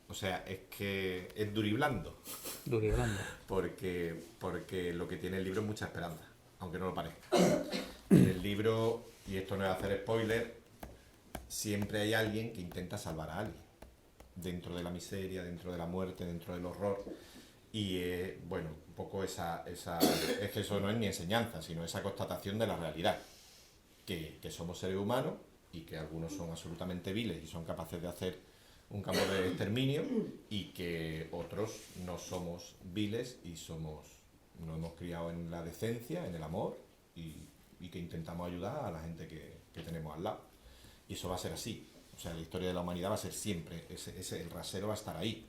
o sea, es que es duriblando. Duriblando. Porque lo que tiene el libro es mucha esperanza, aunque no lo parezca. En el libro, y esto no es hacer spoiler, siempre hay alguien que intenta salvar a alguien, dentro de la miseria, dentro de la muerte, dentro del horror. Y bueno, un poco es que eso no es ni enseñanza, sino esa constatación de la realidad, que somos seres humanos y que algunos son absolutamente viles y son capaces de hacer un campo de exterminio, y que otros no somos viles y nos hemos criado en la decencia, en el amor, y que intentamos ayudar a la gente que tenemos al lado. Y eso va a ser así. O sea, la historia de la humanidad va a ser siempre, el rasero va a estar ahí.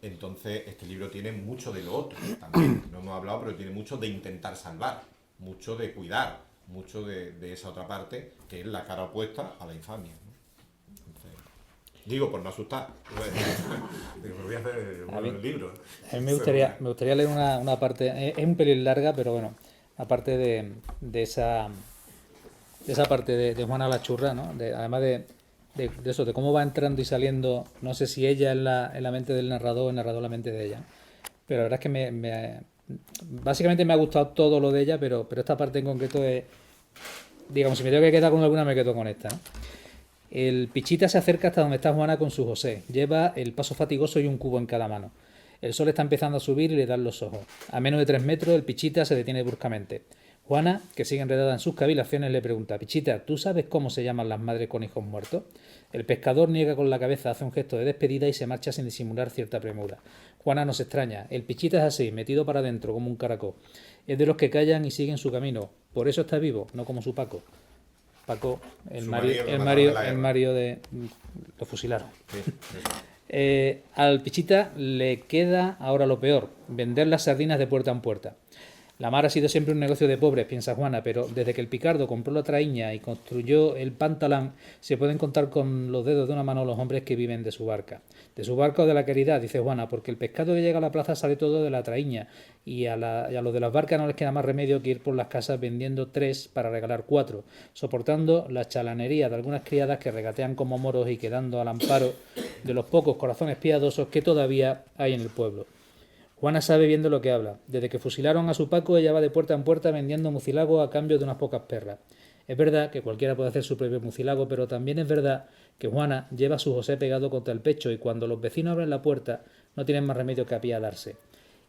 Entonces, este libro tiene mucho de lo otro también. No hemos hablado, pero tiene mucho de intentar salvar, mucho de cuidar, mucho de esa otra parte, que es la cara opuesta a la infamia, ¿no? Entonces, digo, por no asustar. Me voy a hacer un libro. A mí me gustaría leer una parte, es un pelín larga, pero bueno, aparte de esa parte de Juana la Churra, ¿no? Además de eso, de cómo va entrando y saliendo, no sé si ella en la mente del narrador o el narrador en la mente de ella, pero la verdad es que básicamente me ha gustado todo lo de ella, pero esta parte en concreto es, digamos, si me tengo que quedar con alguna, me quedo con esta, ¿no? El Pichita se acerca hasta donde está Juana con su José, lleva el paso fatigoso y un cubo en cada mano. El sol está empezando a subir y le dan los ojos. A menos de 3 metros el Pichita se detiene bruscamente. Juana, que sigue enredada en sus cavilaciones, le pregunta: Pichita, ¿tú sabes cómo se llaman las madres con hijos muertos? El pescador niega con la cabeza, hace un gesto de despedida y se marcha sin disimular cierta premura. Juana no se extraña. El Pichita es así, metido para adentro como un caracol. Es de los que callan y siguen su camino. Por eso está vivo, no como su Paco. Paco, el Mario de... Lo fusilaron. Sí. Al Pichita le queda ahora lo peor: vender las sardinas de puerta en puerta. La mar ha sido siempre un negocio de pobres, piensa Juana, pero desde que el Picardo compró la traíña y construyó el Pantalán, se pueden contar con los dedos de una mano los hombres que viven de su barca. De su barca o de la caridad, dice Juana, porque el pescado que llega a la plaza sale todo de la traíña y a los de las barcas no les queda más remedio que ir por las casas vendiendo 3 para regalar 4, soportando la chalanería de algunas criadas que regatean como moros y quedando al amparo de los pocos corazones piadosos que todavía hay en el pueblo. Juana sabe bien de lo que habla. Desde que fusilaron a su Paco, ella va de puerta en puerta vendiendo mucilagos a cambio de unas pocas perras. Es verdad que cualquiera puede hacer su propio mucilago, pero también es verdad que Juana lleva a su José pegado contra el pecho y cuando los vecinos abren la puerta no tienen más remedio que apiadarse.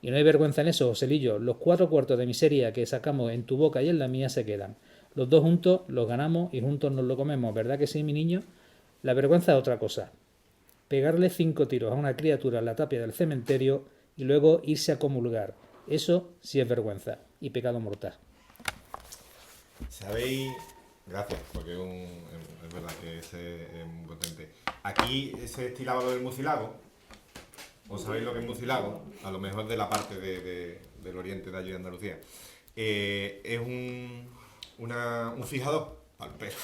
Y no hay vergüenza en eso, Joselillo. Los 4 cuartos de miseria que sacamos en tu boca y en la mía se quedan. Los dos juntos los ganamos y juntos nos lo comemos, ¿verdad que sí, mi niño? La vergüenza es otra cosa. Pegarle 5 tiros a una criatura en la tapia del cementerio y luego irse a comulgar. Eso sí es vergüenza y pecado mortal. ¿Sabéis? Gracias, porque es verdad que ese es muy potente. Aquí se estilaba lo del mucilago. ¿O sabéis lo que es mucilago? A lo mejor de la parte del oriente de allí de Andalucía. Es un fijador para el pelo.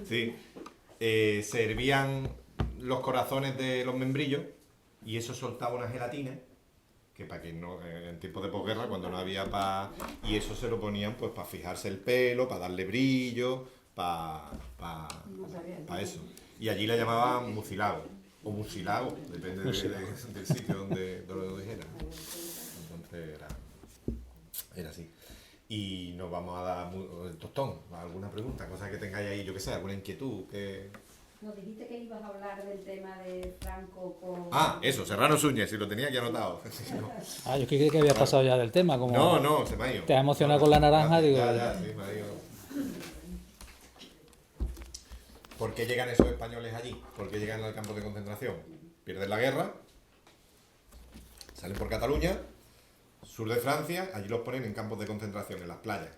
Sí. Se hervían los corazones de los membrillos y eso soltaba una gelatina que para que no, en tiempos de posguerra, cuando no había y eso se lo ponían pues para fijarse el pelo, para darle brillo, para eso. Y allí le llamaban mucilago o mucilago, depende del sitio donde lo dijeran. Entonces era así. Y nos vamos a dar el tostón, alguna pregunta, cosa que tengáis ahí, yo que sé, alguna inquietud que... Nos dijiste que ibas a hablar del tema de Franco con... Ah, eso, Serrano Suñer, si lo tenía aquí anotado. Ah, yo creí que había pasado ya del tema. Como No, se me ha ido. Te has emocionado con la naranja, digo... Ya, sí, me ha ido. ¿Por qué llegan esos españoles allí? ¿Por qué llegan al campo de concentración? Pierden la guerra, salen por Cataluña, sur de Francia, allí los ponen en campos de concentración, en las playas.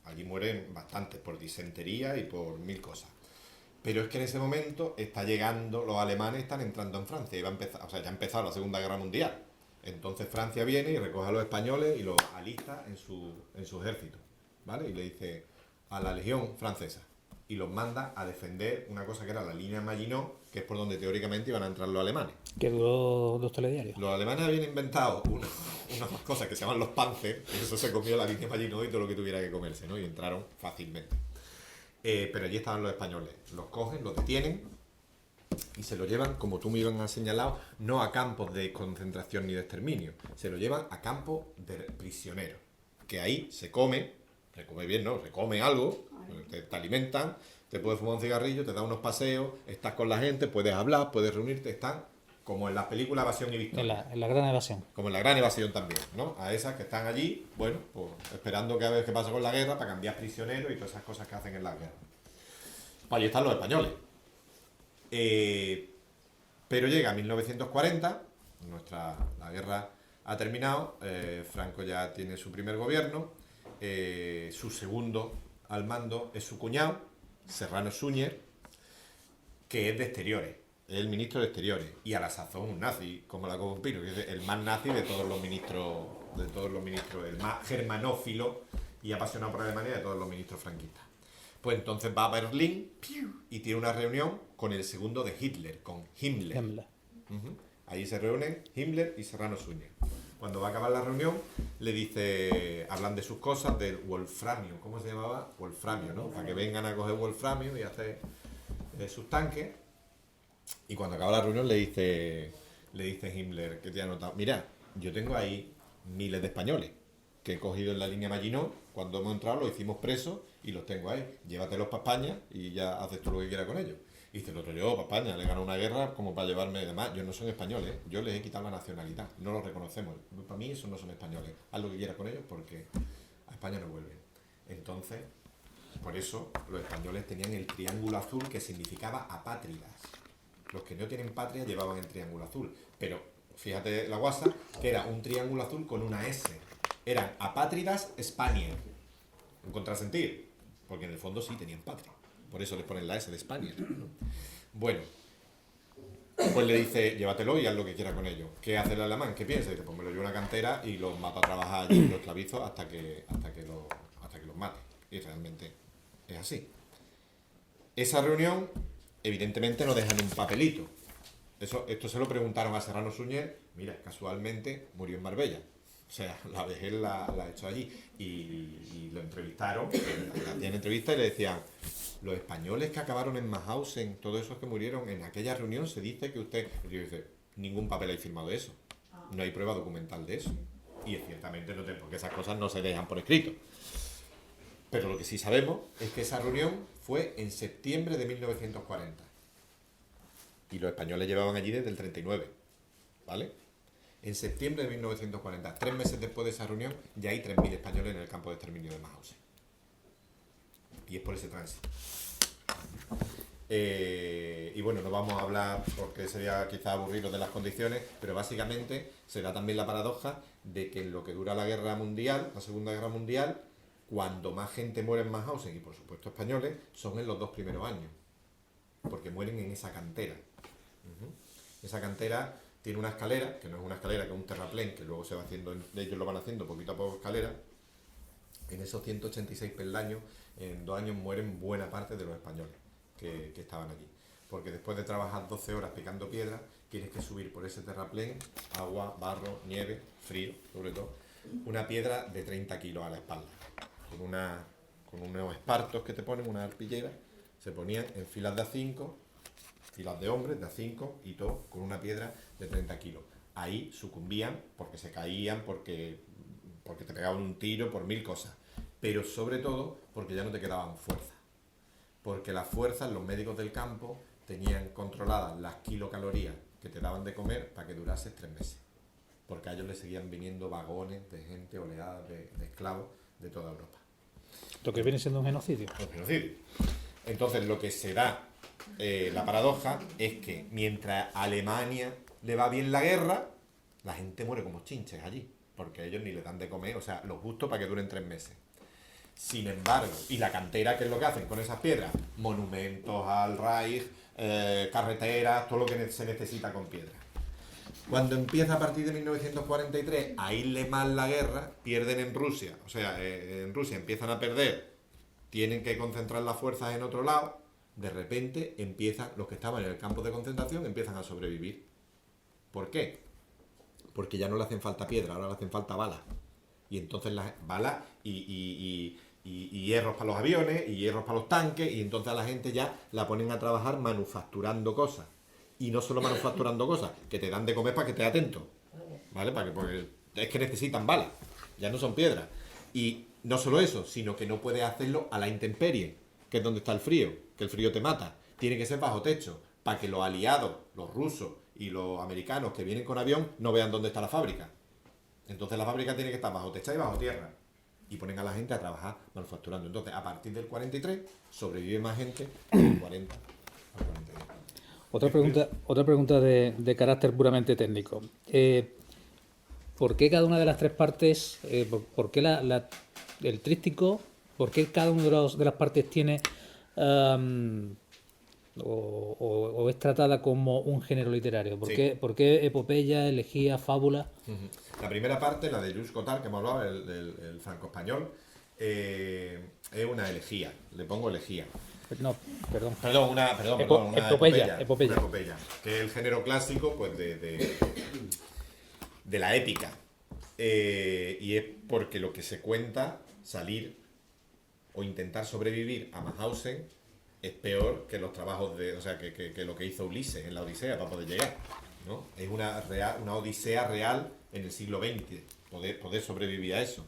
Allí mueren bastantes por disentería y por 1000 cosas. Pero es que en ese momento está llegando, los alemanes están entrando en Francia y va a empezar, o sea, ya ha empezado la Segunda Guerra Mundial. Entonces Francia viene y recoge a los españoles y los alista en su ejército, ¿vale? Y le dice a la Legión Francesa y los manda a defender una cosa que era la línea Maginot, que es por donde teóricamente iban a entrar los alemanes. Que duró 2 telediarios. Los alemanes habían inventado unas cosas que se llaman los Panzer, y eso se comió la línea Maginot y todo lo que tuviera que comerse, ¿no? Y entraron fácilmente. Pero allí estaban los españoles. Los cogen, los detienen y se lo llevan, como tú me ibas a señalar, no a campos de concentración ni de exterminio. Se lo llevan a campos de prisioneros. Que ahí se come bien, ¿no? Se come algo, te alimentan, te puedes fumar un cigarrillo, te dan unos paseos, estás con la gente, puedes hablar, puedes reunirte, están como en las películas Evasión y Victoria. En la Gran Evasión. Como en la Gran Evasión también, ¿no? A esas que están allí, bueno, pues esperando que a ver qué pasa con la guerra para cambiar prisioneros y todas esas cosas que hacen en la guerra. Allí están los españoles. Pero llega 1940, la guerra ha terminado, Franco ya tiene su primer gobierno, su segundo al mando es su cuñado, Serrano Suñer, que es de Exteriores. Es el ministro de Exteriores y a la sazón un nazi, como la Copopino, que es el más nazi de todos los ministros, el más germanófilo y apasionado por Alemania de todos los ministros franquistas. Pues entonces va a Berlín y tiene una reunión con el segundo de Hitler, con Himmler. Ahí se reúnen Himmler y Serrano Suñer. Cuando va a acabar la reunión, le dice, hablan de sus cosas, del wolframio. ¿Cómo se llamaba? Wolframio, ¿no? Para que vengan a coger wolframio y hacer sus tanques. Y cuando acaba la reunión le dice Himmler, que te ha notado, mira, yo tengo ahí miles de españoles, que he cogido en la línea Maginot, cuando hemos entrado los hicimos presos y los tengo ahí. Llévatelos para España y ya haces tú lo que quieras con ellos. Y dice el otro, yo para España, le ganó una guerra como para llevarme y demás. Yo no son españoles, yo les he quitado la nacionalidad, no los reconocemos. Para mí esos no son españoles. Haz lo que quieras con ellos porque a España no vuelven. Entonces, por eso los españoles tenían el triángulo azul que significaba apátridas. Los que no tienen patria llevaban el triángulo azul. Pero fíjate la guasa, que era un triángulo azul con una S. Eran apátridas Spaniard. Un contrasentir, porque en el fondo sí tenían patria. Por eso les ponen la S de Spaniard, ¿no? Bueno, pues le dice, llévatelo y haz lo que quieras con ellos. ¿Qué hace el alemán? ¿Qué piensa? Dice, pues me lo llevo a una cantera y los mato a trabajar allí, los esclavizo hasta que los mate. Y realmente es así. Esa reunión, evidentemente, no dejan un papelito. Esto se lo preguntaron a Serrano Suñer. Mira, casualmente murió en Marbella. O sea, la vejez la ha hecho allí. Y lo entrevistaron, le hacían entrevistas y le decían, los españoles que acabaron en Mauthausen, todos esos que murieron en aquella reunión, se dice que usted... Y yo dice, ningún papel hay firmado de eso. No hay prueba documental de eso. Y ciertamente no tengo, porque esas cosas no se dejan por escrito. Pero lo que sí sabemos es que esa reunión fue en septiembre de 1940. Y los españoles llevaban allí desde el 39. ¿Vale? En septiembre de 1940, 3 meses después de esa reunión, ya hay 3.000 españoles en el campo de exterminio de Mauthausen. Y es por ese tránsito. Y bueno, no vamos a hablar, porque sería quizá aburrido de las condiciones, pero básicamente se da también la paradoja de que en lo que dura la guerra mundial, la Segunda Guerra Mundial, cuando más gente muere en Mauthausen, y por supuesto españoles, son en los 2 primeros años. Porque mueren en esa cantera. Esa cantera tiene una escalera, que no es una escalera, que es un terraplén, que luego se va haciendo, ellos lo van haciendo poquito a poco escalera. En esos 186 peldaños, en 2 años mueren buena parte de los españoles que estaban allí. Porque después de trabajar 12 horas picando piedra, tienes que subir por ese terraplén, agua, barro, nieve, frío, sobre todo, una piedra de 30 kilos a la espalda. Con unos espartos que te ponen, una arpillera, se ponían en filas de A5, filas de hombres de A5 y todo con una piedra de 30 kilos. Ahí sucumbían porque se caían, porque te pegaban un tiro, por 1000 cosas. Pero sobre todo porque ya no te quedaban fuerzas. Porque las fuerzas, los médicos del campo, tenían controladas las kilocalorías que te daban de comer para que durases 3 meses. Porque a ellos les seguían viniendo vagones de gente, oleadas de esclavos de toda Europa. Lo que viene siendo un genocidio. Un genocidio. Entonces lo que se da, la paradoja, es que mientras a Alemania le va bien la guerra, la gente muere como chinches allí, porque a ellos ni les dan de comer, o sea, lo justo para que duren 3 meses. Sin embargo, y la cantera, ¿qué es lo que hacen con esas piedras? Monumentos al Reich, carreteras, todo lo que se necesita con piedra. Cuando empieza a partir de 1943 a irle mal la guerra, pierden en Rusia, o sea, en Rusia empiezan a perder, tienen que concentrar las fuerzas en otro lado, de repente empiezan, los que estaban en el campo de concentración empiezan a sobrevivir. ¿Por qué? Porque ya no le hacen falta piedra, ahora le hacen falta balas. Y entonces las balas y hierros para los aviones, y hierros para los tanques, y entonces a la gente ya la ponen a trabajar manufacturando cosas. Y no solo manufacturando cosas, que te dan de comer para que estés atento, ¿vale? Porque es que necesitan balas, ya no son piedras. Y no solo eso, sino que no puedes hacerlo a la intemperie, que es donde está el frío, que el frío te mata. Tiene que ser bajo techo, para que los aliados, los rusos y los americanos que vienen con avión, no vean dónde está la fábrica. Entonces la fábrica tiene que estar bajo techo y bajo tierra. Y ponen a la gente a trabajar manufacturando. Entonces, a partir del 43, sobrevive más gente del 40 al 42. Otra pregunta de carácter puramente técnico. ¿Por qué cada una de las 3 partes, por qué el tríptico, por qué cada una de las partes tiene o es tratada como un género literario? ¿Por qué epopeya, elegía, fábula? La primera parte, la de Jules Cotard, que hemos hablado, el franco-español, es una elegía. Le pongo elegía. No, perdón. Una Epopeya. Una epopeya, que es el género clásico pues de la épica. Y es porque lo que se cuenta, salir o intentar sobrevivir a Mauthausen, es peor que los trabajos que lo que hizo Ulises en la Odisea para poder llegar, ¿no? Es una odisea real en el siglo XX, poder sobrevivir a eso.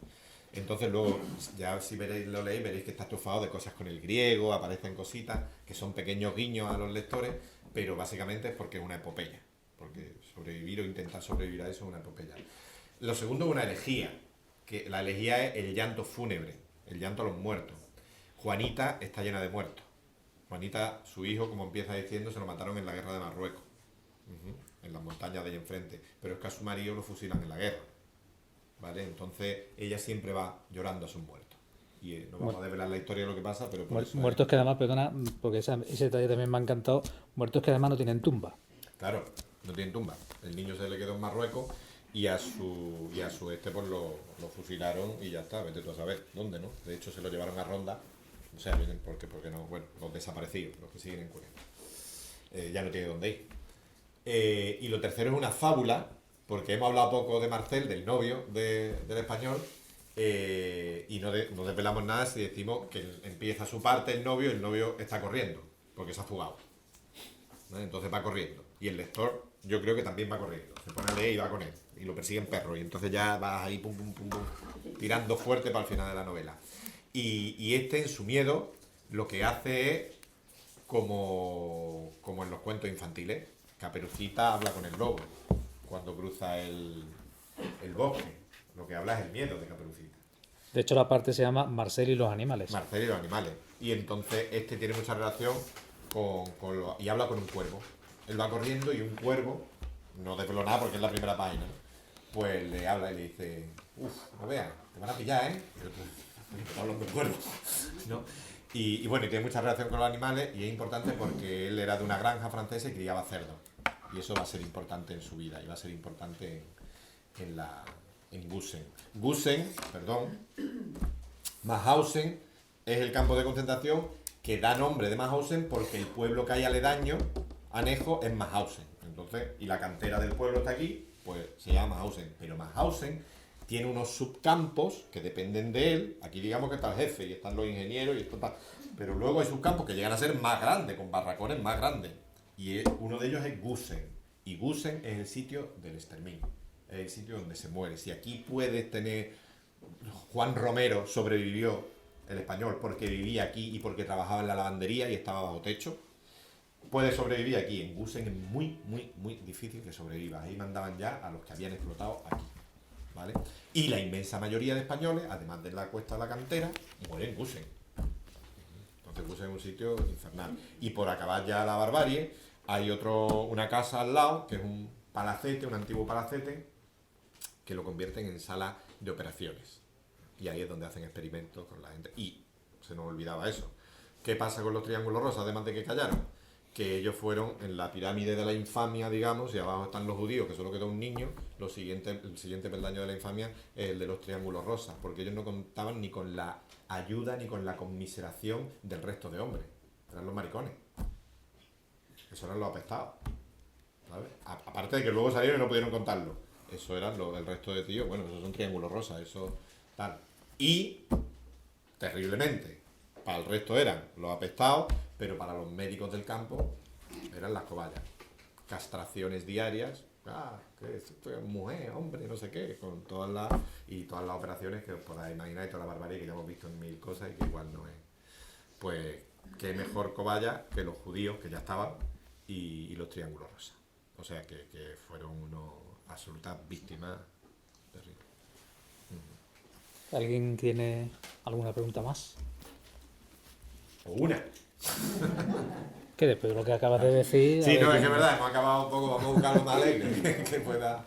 Entonces luego, ya si lo leéis, veréis que está estufado de cosas con el griego, aparecen cositas que son pequeños guiños a los lectores, pero básicamente es porque es una epopeya. Porque sobrevivir o intentar sobrevivir a eso es una epopeya. Lo segundo es una elegía, que la elegía es el llanto fúnebre, el llanto a los muertos. Juanita está llena de muertos. Juanita, su hijo, como empieza diciendo, se lo mataron en la guerra de Marruecos, en las montañas de ahí enfrente, pero es que a su marido lo fusilan en la guerra, ¿vale? Entonces ella siempre va llorando a sus muertos. Y no vamos a desvelar la historia de lo que pasa, pero por eso muertos que además, perdona, porque ese detalle también me ha encantado, muertos que además no tienen tumba. Claro, no tienen tumba. El niño se le quedó en Marruecos y a su pues lo fusilaron y ya está, vete tú a saber dónde, ¿no? De hecho se lo llevaron a Ronda, o sea, vienen porque no, bueno, los desaparecidos, los que siguen en Cuenca. Ya no tiene dónde ir. Y lo tercero es una fábula, porque hemos hablado poco de Marcel, del novio del español, y no desvelamos nada si decimos que empieza su parte el novio está corriendo, porque se ha fugado, ¿vale? Entonces va corriendo. Y el lector, yo creo que también va corriendo. Se pone a leer y va con él. Y lo persiguen perros. Y entonces ya vas ahí, pum, pum, pum, pum, tirando fuerte para el final de la novela. Y este, en su miedo, lo que hace es, como en los cuentos infantiles, Caperucita habla con el lobo cuando cruza el bosque. Lo que habla es el miedo de Caperucita. De hecho, la parte se llama Marcel y los animales. Marcel y los animales. Y entonces este tiene mucha relación y habla con un cuervo. Él va corriendo y un cuervo, no desveló nada porque es la primera página, ¿no? Pues le habla y le dice, no veas, te van a pillar, ¿eh? Y otro, está hablando de cuervo, ¿no? Y bueno, y tiene mucha relación con los animales y es importante porque él era de una granja francesa y criaba cerdos. Y eso va a ser importante en su vida y va a ser importante en Gusen. Mauthausen es el campo de concentración que da nombre de Mauthausen porque el pueblo que hay aledaño, anejo, es Mauthausen. Entonces, y la cantera del pueblo está aquí, pues se llama Mauthausen. Pero Mauthausen tiene unos subcampos que dependen de él. Aquí digamos que está el jefe y están los ingenieros y esto está. Pero luego hay subcampos que llegan a ser más grandes, con barracones más grandes. Y uno de ellos es Gusen. Y Gusen es el sitio del exterminio. Es el sitio donde se muere. Si aquí puedes tener... Juan Romero sobrevivió, el español, porque vivía aquí y porque trabajaba en la lavandería y estaba bajo techo. Puede sobrevivir aquí. En Gusen es muy, muy, muy difícil que sobreviva. Ahí mandaban ya a los que habían explotado aquí, ¿vale? Y la inmensa mayoría de españoles, además de la cuesta de la cantera, mueren en Gusen. Entonces Gusen es un sitio infernal. Y por acabar ya la barbarie, hay una casa al lado, que es un palacete, un antiguo palacete, que lo convierten en sala de operaciones. Y ahí es donde hacen experimentos con la gente. Y se nos olvidaba eso. ¿Qué pasa con los triángulos rosas, además de que callaron? Que ellos fueron en la pirámide de la infamia, digamos, y abajo están los judíos, que solo quedó un niño. El siguiente peldaño de la infamia es el de los triángulos rosas, porque ellos no contaban ni con la ayuda ni con la conmiseración del resto de hombres. Eran los maricones. Eso eran los apestados, ¿sabes? Aparte de que luego salieron y no pudieron contarlo. Eso eran el resto de tíos. Bueno, esos son triángulos rosas, eso tal. Y, terriblemente, para el resto eran los apestados, pero para los médicos del campo eran las cobayas. Castraciones diarias, que esto es mujer, hombre, no sé qué, con todas las operaciones que os podáis imaginar y toda la barbarie que ya hemos visto en mil cosas y que igual no es. Pues, qué mejor cobaya que los judíos que ya estaban y los triángulos rosas. O sea que fueron unos absolutas víctimas terribles. ¿Alguien tiene alguna pregunta más? O una. Que después de lo que acabas de decir... Sí, no, es que es verdad, hemos acabado un poco, vamos a buscar algo más alegre que pueda...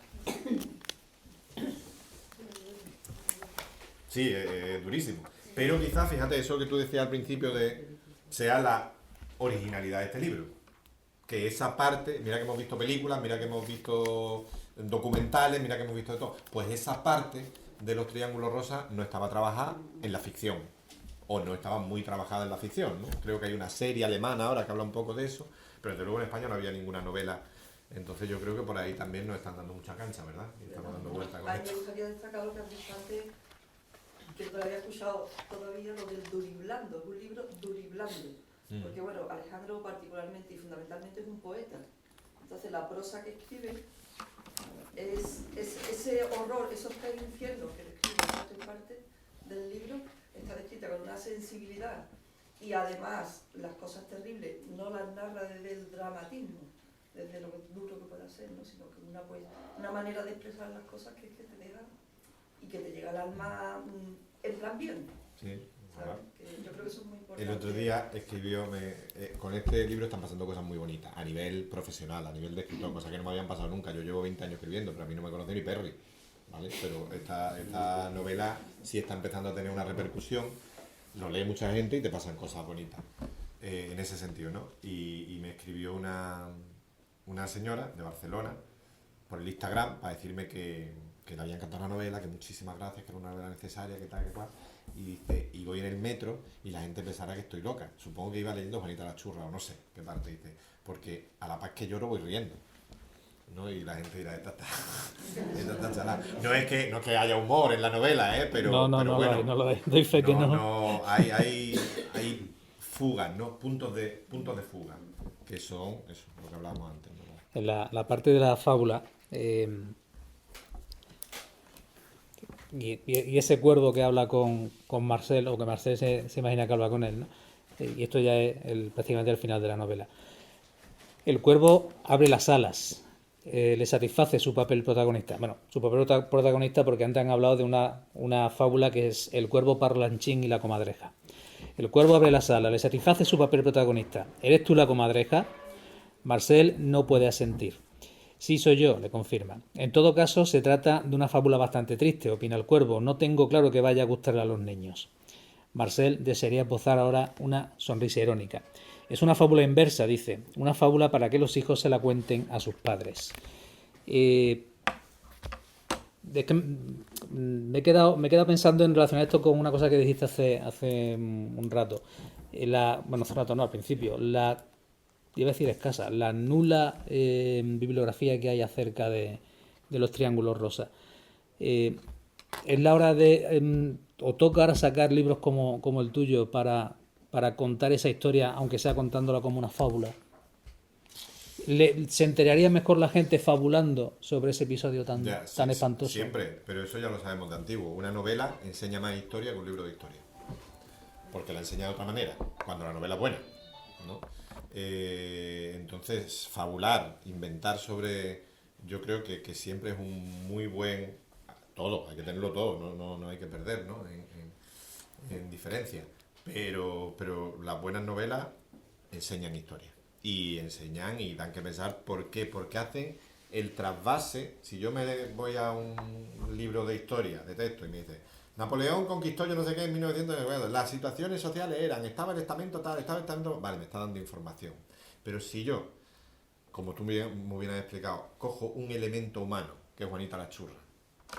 Sí, es durísimo. Pero quizás, fíjate, eso que tú decías al principio sea la originalidad de este libro. Que esa parte, mira que hemos visto películas, mira que hemos visto documentales, mira que hemos visto de todo. Pues esa parte de los triángulos rosas no estaba trabajada en la ficción. O no estaba muy trabajada en la ficción, ¿no? Creo que hay una serie alemana ahora que habla un poco de eso, pero desde luego en España no había ninguna novela. Entonces yo creo que por ahí también nos están dando mucha cancha, ¿verdad? Y estamos dando vuelta con esto. Me gustaría destacar lo que has dicho antes, que no lo había escuchado todavía, lo del duriblando. Es un libro duriblando. Porque bueno, Alejandro particularmente y fundamentalmente es un poeta. Entonces la prosa que escribe es ese horror, esos tres infiernos que describe en parte, del libro está descrita con una sensibilidad y además las cosas terribles no las narra desde el dramatismo, desde lo duro que pueda ser, ¿no? Sino que una manera de expresar las cosas que te deja y que te llega al alma en plan bien. Sí. ¿Sabes? Que yo creo que eso es muy importante. El otro día escribió, con este libro están pasando cosas muy bonitas, a nivel profesional, a nivel de escritor, cosas que no me habían pasado nunca. Yo llevo 20 años escribiendo, pero a mí no me conoce ni Perry, ¿vale? Pero esta novela sí está empezando a tener una repercusión, lo lee mucha gente y te pasan cosas bonitas, en ese sentido, ¿no? Y me escribió una señora de Barcelona por el Instagram para decirme que le había encantado la novela, que muchísimas gracias, que era una novela necesaria, que tal, que cual. Y dice, y voy en el metro y la gente pensará que estoy loca. Supongo que iba leyendo Juanita la Churra o no sé qué parte dice, porque a la paz que lloro voy riendo, ¿no? Y la gente dirá, esta está chalada. No es que haya humor en la novela, pero No bueno, lo hay. Doy fe que no. No, hay fugas, ¿no? Puntos de fuga, que son eso, lo que hablábamos antes, ¿no? En la parte de la fábula, y ese cuervo que habla con Marcel, o que Marcel se imagina que habla con él, ¿no? Y esto ya es prácticamente el final de la novela. El cuervo abre las alas, le satisface su papel protagonista. Bueno, su papel protagonista porque antes han hablado de una fábula que es el cuervo parlanchín y la comadreja. El cuervo abre las alas, le satisface su papel protagonista. ¿Eres tú la comadreja? Marcel no puede asentir. Sí, soy yo, le confirma. En todo caso, se trata de una fábula bastante triste, opina el cuervo. No tengo claro que vaya a gustarle a los niños. Marcel desearía esbozar ahora una sonrisa irónica. Es una fábula inversa, dice. Una fábula para que los hijos se la cuenten a sus padres. Me he quedado pensando en relacionar esto con una cosa que dijiste hace un rato. Hace rato no, al principio. Iba a decir escasa, la nula bibliografía que hay acerca de los triángulos rosas. Es la hora de, o toca ahora sacar libros como el tuyo para contar esa historia, aunque sea contándola como una fábula. ¿Se enteraría mejor la gente fabulando sobre ese episodio tan espantoso? Siempre, pero eso ya lo sabemos de antiguo. Una novela enseña más historia que un libro de historia. Porque la enseña de otra manera, cuando la novela es buena, ¿no? Entonces, fabular, inventar sobre... Yo creo que siempre es un muy buen... Todo, hay que tenerlo todo, no hay que perder, ¿no? En diferencia. Pero las buenas novelas enseñan historia. Y enseñan y dan que pensar por qué. Porque hacen el trasvase. Si yo me voy a un libro de historia, de texto, y me dice... Napoleón conquistó yo no sé qué en 1990. Las situaciones sociales eran, estaba el estamento tal, estaba el estamento... Vale, me está dando información. Pero si yo, como tú muy bien has explicado, cojo un elemento humano, que es Juanita la Churra,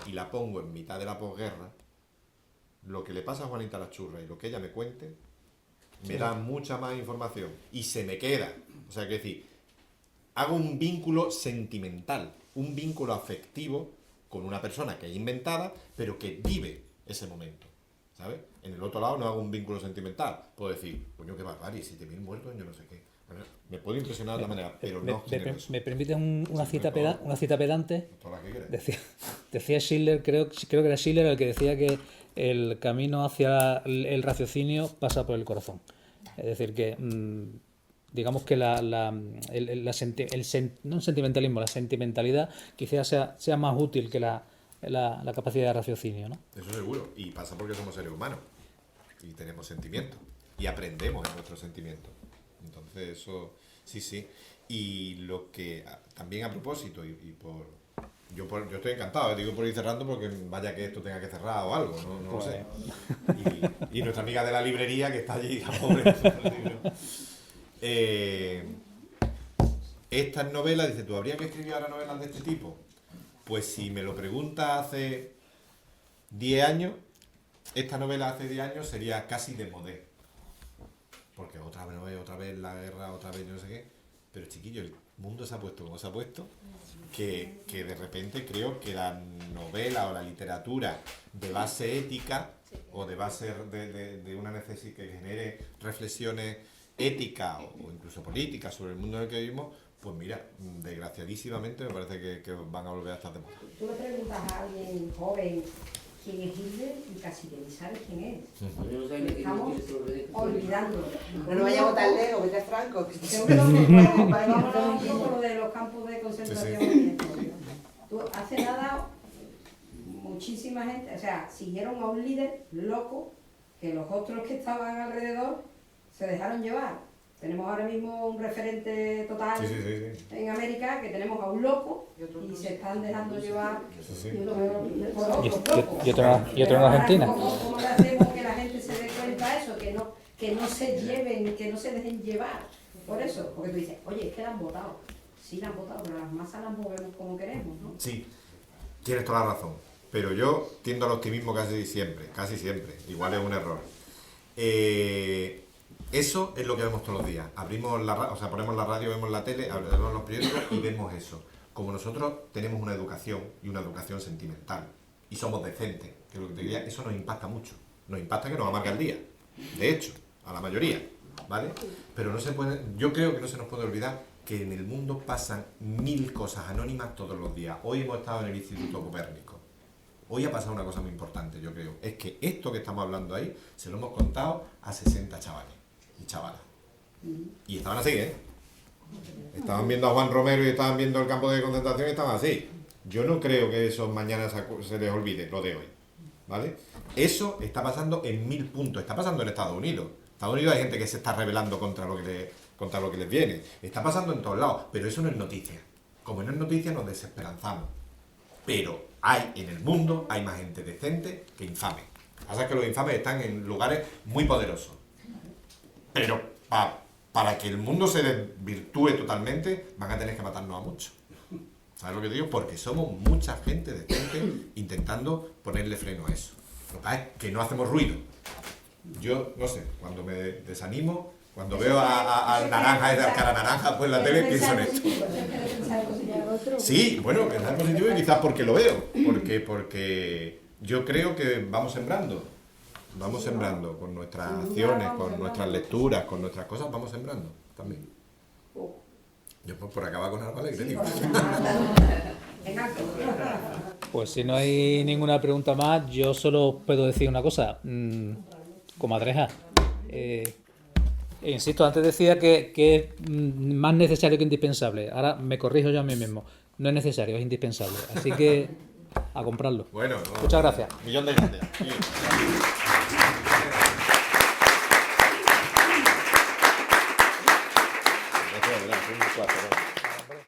y la pongo en mitad de la posguerra, lo que le pasa a Juanita la Churra y lo que ella me cuente, me da mucha más información. Y se me queda. O sea, que decir, hago un vínculo sentimental, un vínculo afectivo con una persona que es inventada, pero que vive ese momento, ¿sabes? En el otro lado no hago un vínculo sentimental. Puedo decir, coño, qué barbarie, 7.000 muertos, yo no sé qué. Bueno, me puedo impresionar de la manera, pero no genero eso. ¿Me permites una cita pedante? Todas las que quieras. Decía Schiller, creo que era Schiller el que decía que el camino hacia el raciocinio pasa por el corazón. Es decir, que digamos que no el sentimentalismo, la sentimentalidad quizás sea más útil que la capacidad de raciocinio, ¿no? Eso seguro, y pasa porque somos seres humanos y tenemos sentimientos y aprendemos en nuestros sentimientos. Entonces eso, sí. Y lo que también a propósito, yo estoy encantado, digo por ir cerrando porque vaya que esto tenga que cerrar o algo, no lo sé. Y nuestra amiga de la librería que está allí, la pobre. Estas novelas, dice, ¿tú habría que escribir ahora novelas de este tipo? Pues si me lo pregunta hace 10 años, esta novela hace 10 años sería casi de modé. Porque otra vez la guerra, otra vez yo no sé qué. Pero chiquillo, el mundo se ha puesto como se ha puesto, que de repente creo que la novela o la literatura de base ética o de base de una necesidad que genere reflexiones éticas o incluso políticas sobre el mundo en el que vivimos, pues mira, desgraciadísimamente me parece que van a volver a estar de moda. Tú le preguntas a alguien joven quién es Hitler y casi que ni sabes quién es. Yo no sabía que Estamos olvidando. No nos vayamos tan lejos, vete a Franco. Vámonos un poco lo de los campos de concentración. y esto. Tú, hace nada, muchísima gente, o sea, siguieron a un líder loco que los otros que estaban alrededor se dejaron llevar. Tenemos ahora mismo un referente total en América, que tenemos a un loco y se están dejando llevar por otros locos. Y otro en Argentina. ¿Cómo le hacemos que la gente se dé cuenta de eso? Que no se lleven, que no se dejen llevar. Por eso, porque tú dices, oye, es que la han votado. Sí, la han votado, pero las masas las movemos como queremos, ¿no? Sí, tienes toda la razón. Pero yo tiendo al optimismo casi siempre. Igual es un error. Eso es lo que vemos todos los días. Ponemos la radio, vemos la tele, vemos los periódicos y vemos eso. Como nosotros tenemos una educación y una educación sentimental y somos decentes, que es lo que te diría, eso nos impacta mucho. Nos impacta que nos amarga el día. De hecho, a la mayoría, ¿vale? Pero yo creo que no se nos puede olvidar que en el mundo pasan 1000 cosas anónimas todos los días. Hoy hemos estado en el Instituto Copérnico. Hoy ha pasado una cosa muy importante, yo creo. Es que esto que estamos hablando ahí se lo hemos contado a 60 chavales y chavalas. Y estaban así, ¿eh? Estaban viendo a Juan Romero y estaban viendo el campo de concentración y estaban así. Yo no creo que eso mañana se les olvide, lo de hoy. ¿Vale? Eso está pasando en 1000 puntos. Está pasando en Estados Unidos. En Estados Unidos hay gente que se está rebelando contra lo que les viene. Está pasando en todos lados. Pero eso no es noticia. Como no es noticia, nos desesperanzamos. Pero en el mundo hay más gente decente que infame. Pasa que los infames están en lugares muy poderosos. Pero para que el mundo se desvirtúe totalmente, van a tener que matarnos a muchos. ¿Sabes lo que digo? Porque somos mucha gente decente intentando ponerle freno a eso. Lo que pasa es que no hacemos ruido. Yo, no sé, cuando me desanimo, cuando veo al naranja, al cara naranja, pues en la tele pienso en esto. Sí, bueno, pensar positivo y quizás porque lo veo. Porque yo creo que vamos sembrando. Vamos sembrando con nuestras acciones, con nuestras lecturas, con nuestras cosas, vamos sembrando también. Yo por acabar con algo alegre, digo. Pues si no hay ninguna pregunta más, yo solo puedo decir una cosa. Comadreja, insisto, antes decía que es más necesario que indispensable. Ahora me corrijo yo a mí mismo. No es necesario, es indispensable. Así que a comprarlo. Bueno, muchas gracias. Millón de gracias. Sí.